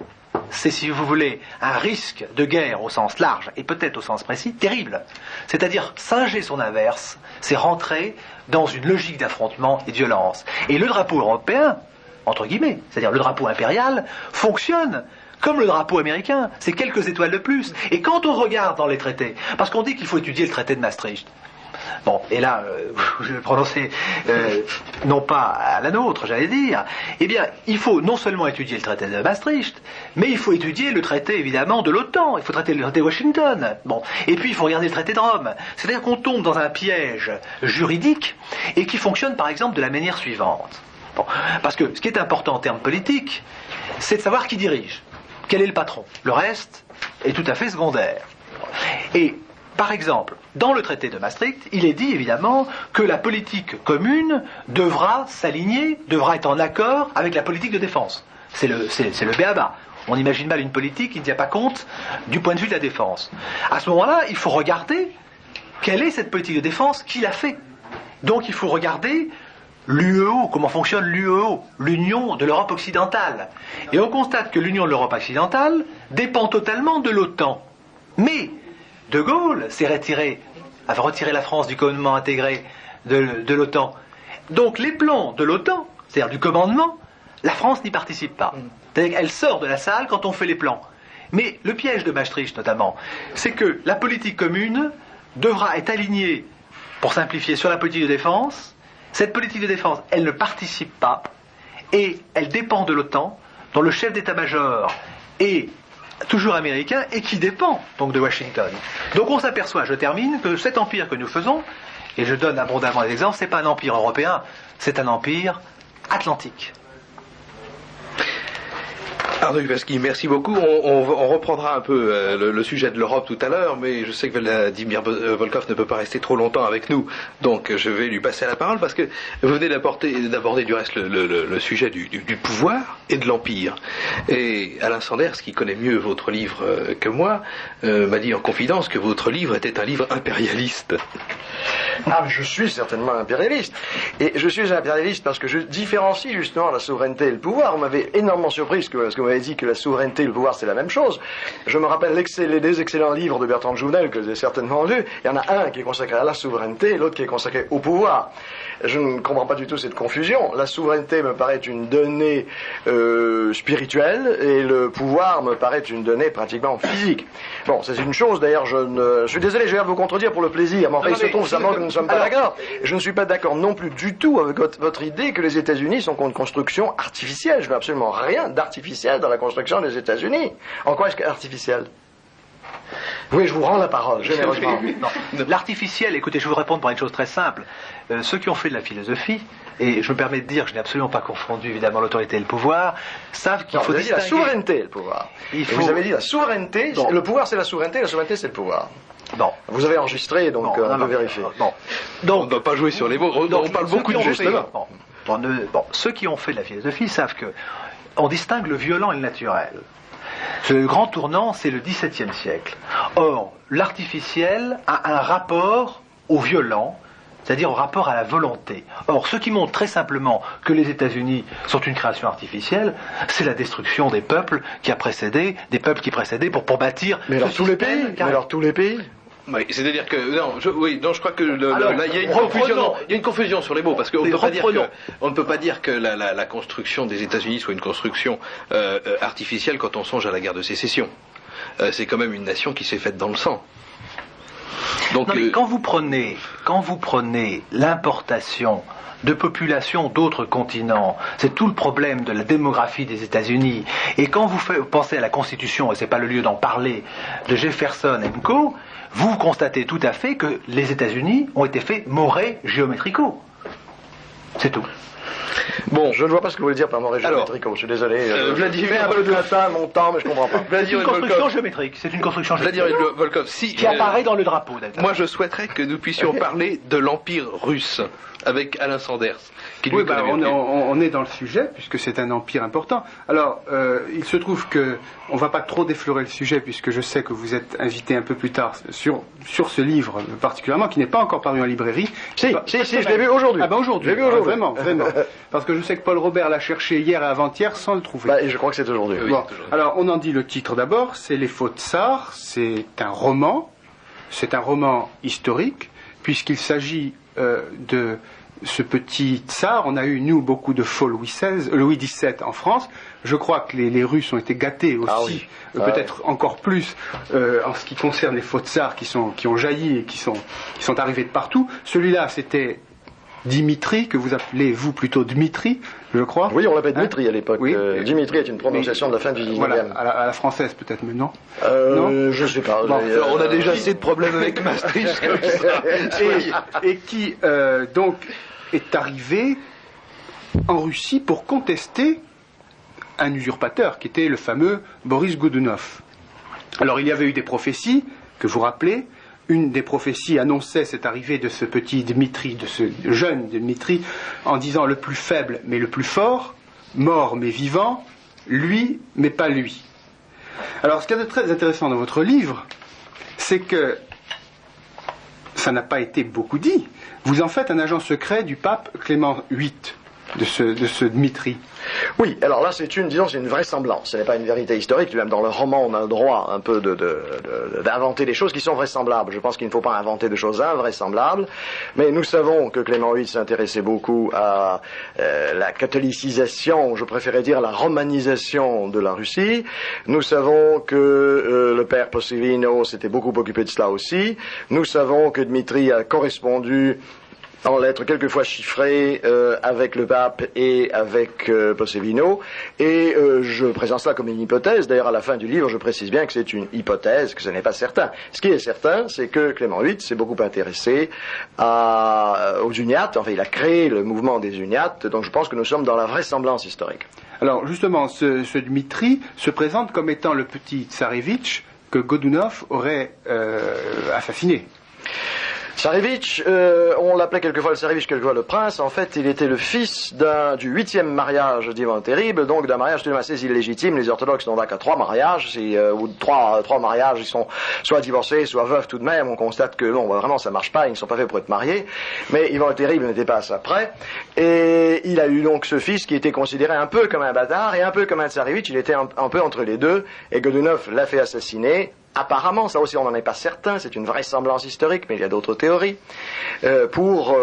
c'est, si vous voulez, un risque de guerre au sens large, et peut-être au sens précis, terrible. C'est-à-dire, singer son inverse, c'est rentrer dans une logique d'affrontement et de violence. Et le drapeau européen, entre guillemets, c'est-à-dire le drapeau impérial, fonctionne comme le drapeau américain, c'est quelques étoiles de plus. Et quand on regarde dans les traités, parce qu'on dit qu'il faut étudier le traité de Maastricht, bon, et là, je vais prononcer non pas à la nôtre, j'allais dire, eh bien, il faut non seulement étudier le traité de Maastricht, mais il faut étudier le traité, évidemment, de l'OTAN, il faut traiter le traité de Washington, bon, et puis il faut regarder le traité de Rome. C'est-à-dire qu'on tombe dans un piège juridique, et qui fonctionne, par exemple, de la manière suivante. Bon, parce que ce qui est important en termes politiques, c'est de savoir qui dirige, quel est le patron. Le reste est tout à fait secondaire. Et par exemple, dans le traité de Maastricht, il est dit évidemment que la politique commune devra s'aligner, devra être en accord avec la politique de défense. C'est le b.a.-ba. On imagine mal une politique qui ne tient pas compte du point de vue de la défense. À ce moment-là, il faut regarder quelle est cette politique de défense, qui l'a fait. Donc il faut regarder l'UEO, comment fonctionne l'UEO, l'Union de l'Europe occidentale. Et on constate que l'Union de l'Europe occidentale dépend totalement de l'OTAN. Mais De Gaulle avait retiré la France du commandement intégré de l'OTAN. Donc les plans de l'OTAN, c'est-à-dire du commandement, la France n'y participe pas. C'est-à-dire qu'elle sort de la salle quand on fait les plans. Mais le piège de Maastricht notamment, c'est que la politique commune devra être alignée, pour simplifier, sur la politique de défense. Cette politique de défense, elle ne participe pas et elle dépend de l'OTAN, dont le chef d'état-major est toujours américain et qui dépend donc de Washington. Donc on s'aperçoit, je termine, que cet empire que nous faisons, et je donne abondamment des exemples, c'est pas un empire européen, c'est un empire atlantique. Arnaud Lubelski, merci beaucoup. On reprendra un peu le sujet de l'Europe tout à l'heure, mais je sais que Vladimir Volkov ne peut pas rester trop longtemps avec nous, donc je vais lui passer la parole parce que vous venez d'aborder du reste le sujet du pouvoir et de l'empire. Et Alain Sanders, qui connaît mieux votre livre que moi, m'a dit en confidence que votre livre était un livre impérialiste. Ah, mais je suis certainement impérialiste. Et je suis impérialiste parce que je différencie justement la souveraineté et le pouvoir. On m'avait énormément surpris ce que vous m'avez dit que la souveraineté et le pouvoir c'est la même chose. Je me rappelle les deux excellents livres de Bertrand de Jouvenel que vous avez certainement lus. Il y en a un qui est consacré à la souveraineté et l'autre qui est consacré au pouvoir. Je ne comprends pas du tout cette confusion. La souveraineté me paraît une donnée spirituelle et le pouvoir me paraît une donnée pratiquement physique. Bon, c'est une chose d'ailleurs, je suis désolé, je vais vous contredire pour le plaisir, mais enfin il se trouve simplement que nous ne sommes pas d'accord. Je ne suis pas d'accord non plus du tout avec votre idée que les États-Unis sont une construction artificielle. Je ne veux absolument rien d'artificiel dans la construction des États-Unis. En quoi est-ce qu'artificiel ? Oui, je vous rends la parole, généreusement. Non. L'artificiel, écoutez, je vais vous répondre par une chose très simple. Ceux qui ont fait de la philosophie, et je me permets de dire que je n'ai absolument pas confondu évidemment l'autorité et le pouvoir, savent qu'il faut distinguer... Vous avez dit la souveraineté et le pouvoir. Vous avez dit la souveraineté, bon. Le pouvoir c'est la souveraineté c'est le pouvoir. Bon. Vous avez enregistré, donc on peut vérifier. Bon. Donc, on ne doit pas jouer sur les mots, on parle beaucoup de gestes là. Ceux qui ont fait de la philosophie savent que on distingue le violent et le naturel. Le grand tournant, c'est le XVIIe siècle. Or, l'artificiel a un rapport au violent, c'est-à-dire au rapport à la volonté. Or, ce qui montre très simplement que les États-Unis sont une création artificielle, c'est la destruction des peuples qui a précédé, des peuples qui précédaient pour bâtir... Mais alors tous les pays. Oui, c'est-à-dire que je crois que là il y a une confusion sur les mots parce qu'on ne peut pas dire que la construction des États-Unis soit une construction artificielle quand on songe à la guerre de sécession. C'est quand même une nation qui s'est faite dans le sang. Donc, non, mais quand vous prenez l'importation de populations d'autres continents, c'est tout le problème de la démographie des États-Unis. Et quand vous pensez à la Constitution, et c'est pas le lieu d'en parler, de Jefferson & Co., vous constatez tout à fait que les États-Unis ont été faits more geometrico. C'est tout. Bon, je ne vois pas ce que vous voulez dire par mort géométrico, je suis désolé. Vladimir un peu de latin, mon temps, mais je comprends pas. C'est une construction géométrique, c'est une construction géométrique. Vladimir Volkov, si... Qui apparaît dans le drapeau, d'ailleurs. Moi, je souhaiterais que nous puissions parler de l'Empire russe, avec Alain Sanders. Oui, on est dans le sujet, puisque c'est un empire important. Alors, il se trouve que on ne va pas trop déflorer le sujet, puisque je sais que vous êtes invité un peu plus tard sur ce livre particulièrement, qui n'est pas encore paru en librairie. Si, je l'ai vu aujourd'hui. Ah ben aujourd'hui, vraiment. Parce que je sais que Paul Robert l'a cherché hier et avant-hier sans le trouver. Et je crois que c'est aujourd'hui. Bon, alors on en dit le titre d'abord, c'est Les Faux Tsars, c'est un roman historique, puisqu'il s'agit de ce petit tsar. On a eu, nous, beaucoup de faux Louis XVII en France. Je crois que les Russes ont été gâtés aussi, peut-être encore plus en ce qui concerne les faux tsars qui ont jailli et qui sont arrivés de partout. Celui-là, c'était Dimitri, que vous appelez, vous, plutôt Dmitri, je crois. Oui, on l'appelait Dmitri à l'époque. Oui. Dimitri est une prononciation de la fin du 19e. Voilà, à la française peut-être, mais non. Non, je sais pas. Bon, on a déjà assez de problèmes avec Maastricht. et qui, donc, est arrivé en Russie pour contester un usurpateur, qui était le fameux Boris Godunov. Alors, il y avait eu des prophéties, que vous rappelez. Une des prophéties annonçait cette arrivée de ce petit Dmitri, de ce jeune Dmitri, en disant le plus faible mais le plus fort, mort mais vivant, lui mais pas lui. Alors ce qu'il y a de très intéressant dans votre livre, c'est que ça n'a pas été beaucoup dit. Vous en faites un agent secret du pape Clément VIII, de ce Dmitri. Oui, alors là c'est une vraisemblance, ce n'est pas une vérité historique, même dans le roman on a le droit un peu d'inventer des choses qui sont vraisemblables. Je pense qu'il ne faut pas inventer de choses invraisemblables, mais nous savons que Clément VIII s'intéressait beaucoup à la catholicisation, je préférais dire la romanisation de la Russie. Nous savons que le père Possevino s'était beaucoup occupé de cela aussi. Nous savons que Dmitri a correspondu en lettres quelquefois chiffrées avec le pape et avec Possevino, et je présente cela comme une hypothèse. D'ailleurs, à la fin du livre, je précise bien que c'est une hypothèse, que ce n'est pas certain. Ce qui est certain, c'est que Clément VIII s'est beaucoup intéressé aux uniates, enfin il a créé le mouvement des uniates, donc je pense que nous sommes dans la vraisemblance historique. Alors justement, ce Dmitri se présente comme étant le petit tsarevitch que Godunov aurait assassiné. Tsarevitch, on l'appelait quelquefois le Tsarevitch, quelquefois le prince. En fait, il était le fils du 8e mariage d'Ivan le Terrible, donc d'un mariage tout de même assez illégitime. Les orthodoxes n'ont qu'à 3 mariages, ou 3 mariages, ils sont soit divorcés, soit veufs tout de même. On constate que non, vraiment ça marche pas, ils ne sont pas faits pour être mariés. Mais Ivan le Terrible n'était pas à ça près. Et il a eu donc ce fils qui était considéré un peu comme un bâtard et un peu comme un Tsarevitch. Il était un peu entre les deux, et Godunov l'a fait assassiner. Apparemment, ça aussi on n'en est pas certain, c'est une vraisemblance historique, mais il y a d'autres théories, pour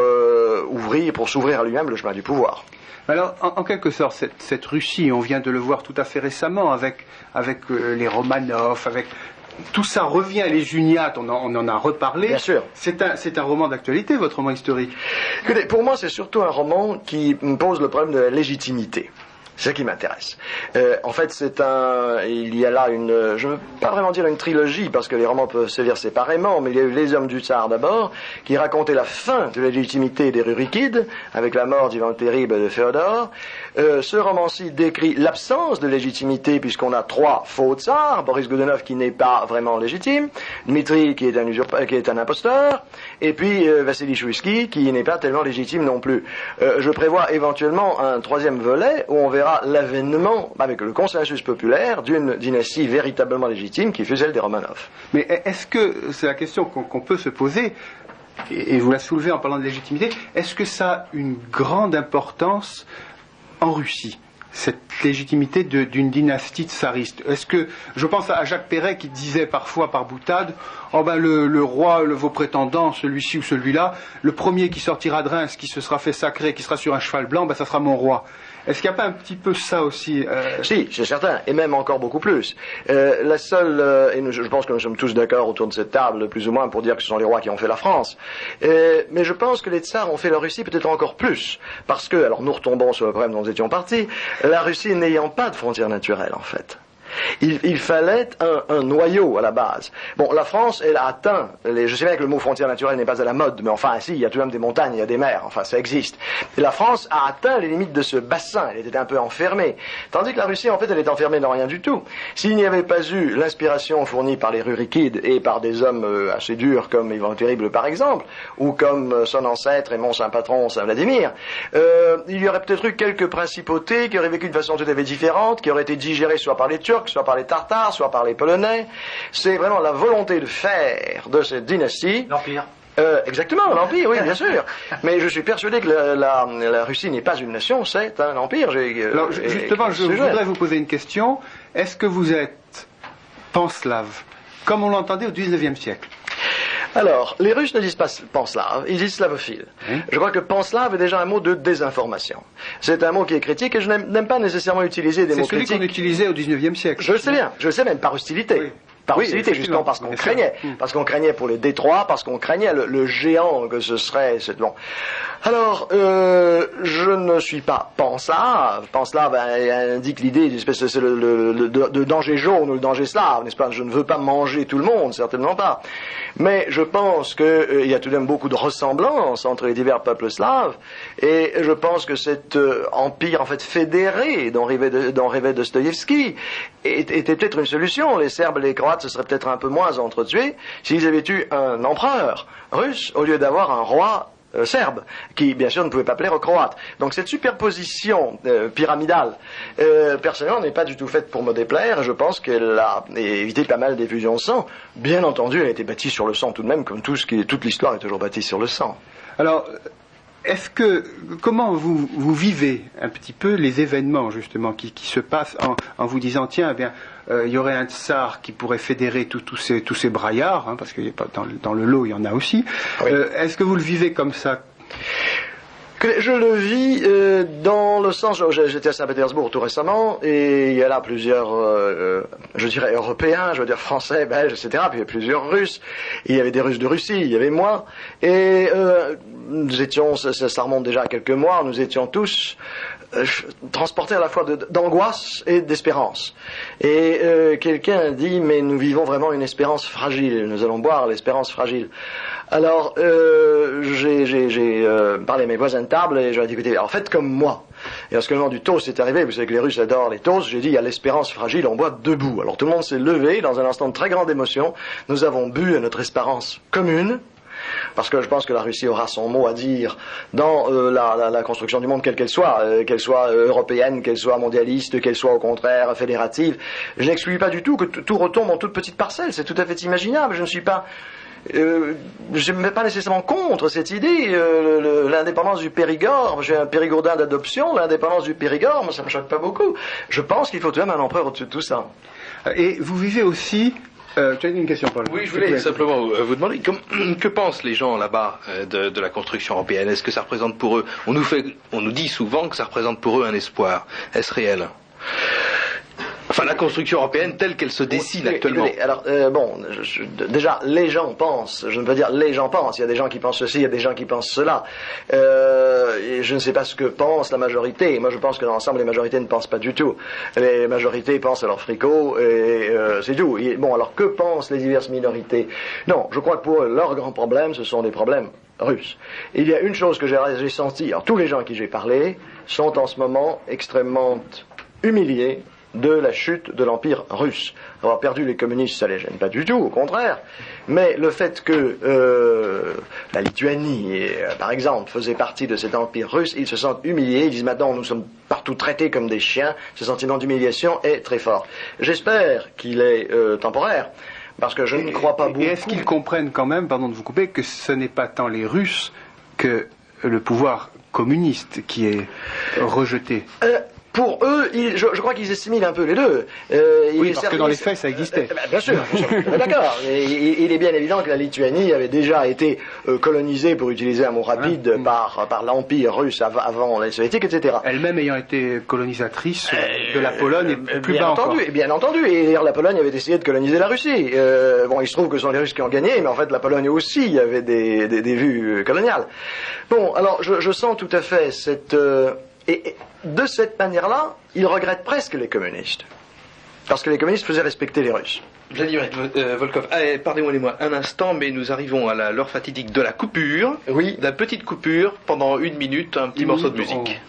s'ouvrir à lui-même le chemin du pouvoir. Alors, en quelque sorte, cette Russie, on vient de le voir tout à fait récemment avec les Romanov, avec tout ça revient, les uniates, on en a reparlé. Bien sûr. C'est un roman d'actualité, votre roman historique. Écoutez, pour moi, c'est surtout un roman qui me pose le problème de la légitimité. C'est ça qui m'intéresse. En fait, il y a là je ne veux pas vraiment dire une trilogie, parce que les romans peuvent se lire séparément, mais il y a eu Les Hommes du Tsar d'abord, qui racontait la fin de la légitimité des Rurikides, avec la mort d'Ivan le Terrible de Féodor. Ce roman-ci décrit l'absence de légitimité, puisqu'on a 3 faux tsars, Boris Godunov qui n'est pas vraiment légitime, Dmitri qui est un imposteur, et puis Vassili Chouïski qui n'est pas tellement légitime non plus. Je prévois éventuellement un 3e volet, où on verra l'avènement, avec le consensus populaire, d'une dynastie véritablement légitime qui fut celle des Romanov. Mais est-ce que, c'est la question qu'on peut se poser, et vous la soulevez en parlant de légitimité, est-ce que ça a une grande importance en Russie, cette légitimité d'une dynastie tsariste? Est-ce que, je pense à Jacques Perret qui disait parfois par boutade, le roi, vos prétendants, celui-ci ou celui-là, le premier qui sortira de Reims, qui se sera fait sacrer, qui sera sur un cheval blanc, ça sera mon roi. Est-ce qu'il n'y a pas un petit peu ça aussi Si, c'est certain, et même encore beaucoup plus. La seule, et je pense que nous sommes tous d'accord autour de cette table, plus ou moins, pour dire que ce sont les rois qui ont fait la France. Mais je pense que les tsars ont fait la Russie peut-être encore plus. Parce que, alors nous retombons sur le problème dont nous étions partis, la Russie n'ayant pas de frontières naturelles, en fait. Il fallait un noyau à la base. Bon, la France, elle a atteint, je sais bien que le mot frontière naturelle n'est pas à la mode, mais enfin, si, il y a tout de même des montagnes, il y a des mers, enfin, ça existe. Et la France a atteint les limites de ce bassin, elle était un peu enfermée. Tandis que la Russie, en fait, elle est enfermée dans rien du tout. S'il n'y avait pas eu l'inspiration fournie par les Rurikides et par des hommes assez durs comme Ivan le Terrible, par exemple, ou comme son ancêtre et mon saint patron, Saint Vladimir, il y aurait peut-être eu quelques principautés qui auraient vécu de façon tout à fait différente, qui auraient été digérées soit par les Turcs, soit par les Tartares, soit par les Polonais. C'est vraiment la volonté de faire de cette dynastie... L'Empire. Exactement, l'Empire, oui, bien sûr. Mais je suis persuadé que la Russie n'est pas une nation, c'est un empire. Alors, justement, je voudrais vous poser une question. Est-ce que vous êtes panslave, comme on l'entendait au XIXe siècle? Alors, les Russes ne disent pas panslave, ils disent slavophile. Oui. Je crois que panslave est déjà un mot de désinformation. C'est un mot qui est critique et je n'aime pas nécessairement utiliser des mots critiques. C'est celui qu'on utilisait au XIXe siècle. Je le sais bien, je le sais même par hostilité. Oui. Par hostilité, justement parce qu'on craignait. Parce qu'on craignait pour les détroits, parce qu'on craignait le géant que ce serait. Bon. Alors, je ne suis pas panslave. Panslave indique l'idée d'une espèce de danger jaune ou le danger slave, n'est-ce pas? Je ne veux pas manger tout le monde, certainement pas. Mais je pense qu'il y a tout de même beaucoup de ressemblances entre les divers peuples slaves, et je pense que cet empire, en fait, fédéré dont rêvait Dostoïevski était peut-être une solution. Les Serbes et les Croates se seraient peut-être un peu moins entretués s'ils avaient eu un empereur russe au lieu d'avoir un roi serbe, qui bien sûr ne pouvait pas plaire aux Croates. Donc cette superposition pyramidale, personnellement, n'est pas du tout faite pour me déplaire. Je pense qu'elle a évité pas mal d'effusions de sang. Bien entendu, elle a été bâtie sur le sang tout de même, comme toute l'histoire est toujours bâtie sur le sang. Alors, comment vous vivez un petit peu les événements justement qui se passent en vous disant tiens, eh bien, il y aurait un tsar qui pourrait fédérer tous ces braillards, hein, parce que dans le lot il y en a aussi. Oui. Est-ce que vous le vivez comme ça? Je le vis dans le sens, j'étais à Saint-Pétersbourg tout récemment, et il y a là plusieurs, je dirais européens, je veux dire français, belges, etc., puis il y a plusieurs Russes, il y avait des Russes de Russie, il y avait moi, et nous étions, ça remonte déjà à quelques mois, nous étions tous transportés à la fois d'angoisse et d'espérance. Et quelqu'un dit, mais nous vivons vraiment une espérance fragile, nous allons boire l'espérance fragile. Alors, j'ai parlé à mes voisins de table et je leur ai dit, écoutez, alors faites comme moi. Et lorsque le moment du toast est arrivé, vous savez que les Russes adorent les toasts, j'ai dit, il y a l'espérance fragile, on boit debout. Alors tout le monde s'est levé, dans un instant de très grande émotion, nous avons bu à notre espérance commune, parce que je pense que la Russie aura son mot à dire dans la construction du monde, quelle qu'elle soit européenne, qu'elle soit mondialiste, qu'elle soit au contraire fédérative. Je n'exclus pas du tout que tout retombe en toute petite parcelle, c'est tout à fait imaginable, je ne suis pas... je ne mets pas nécessairement contre cette idée, l'indépendance du Périgord, j'ai un Périgourdin d'adoption, l'indépendance du Périgord, moi ça ne me choque pas beaucoup. Je pense qu'il faut tout de même un empereur au-dessus de tout ça. Et vous vivez aussi... tu as une question, Paul? Oui, je voulais simplement vous demander que pensent les gens là-bas de la construction européenne. Est-ce que ça représente pour eux, on nous dit souvent que ça représente pour eux un espoir. Est-ce réel? Enfin, la construction européenne telle qu'elle se dessine actuellement. Alors, déjà, les gens pensent, je ne veux pas dire les gens pensent, il y a des gens qui pensent ceci, il y a des gens qui pensent cela. Et je ne sais pas ce que pense la majorité. Moi, je pense que dans l'ensemble, les majorités ne pensent pas du tout. Les majorités pensent à leur fricot, et c'est tout. Bon, alors, que pensent les diverses minorités? Non, je crois que pour eux, leur grand problème, ce sont des problèmes russes. Il y a une chose que j'ai sentie, alors tous les gens à qui j'ai parlé sont en ce moment extrêmement humiliés de la chute de l'Empire russe. Avoir perdu les communistes, ça les gêne pas du tout, au contraire. Mais le fait que la Lituanie, par exemple, faisait partie de cet empire russe, ils se sentent humiliés, ils disent maintenant nous sommes partout traités comme des chiens, ce sentiment d'humiliation est très fort. J'espère qu'il est temporaire, parce que je ne crois pas beaucoup... Et est-ce qu'ils comprennent quand même, pardon de vous couper, que ce n'est pas tant les Russes que le pouvoir communiste qui est rejeté? Pour eux, je crois qu'ils assimilent un peu les deux. Oui, parce que dans les faits, ça existait. Bien sûr, d'accord. Il est bien évident que la Lituanie avait déjà été colonisée, pour utiliser un mot rapide, par l'Empire russe avant les Soviétiques, etc. Elle-même ayant été colonisatrice de la Pologne et plus bas encore. Bien entendu. Et d'ailleurs, la Pologne avait essayé de coloniser la Russie. Bon, il se trouve que ce sont les Russes qui ont gagné, mais en fait, la Pologne aussi avait des vues coloniales. Bon, alors, je sens tout à fait cette... Et de cette manière-là, ils regrettent presque les communistes. Parce que les communistes faisaient respecter les Russes. Vladimir Volkov, pardonnez-moi un instant, mais nous arrivons à l'heure fatidique de la coupure. Oui. La petite coupure, pendant 1 minute, un petit morceau de musique.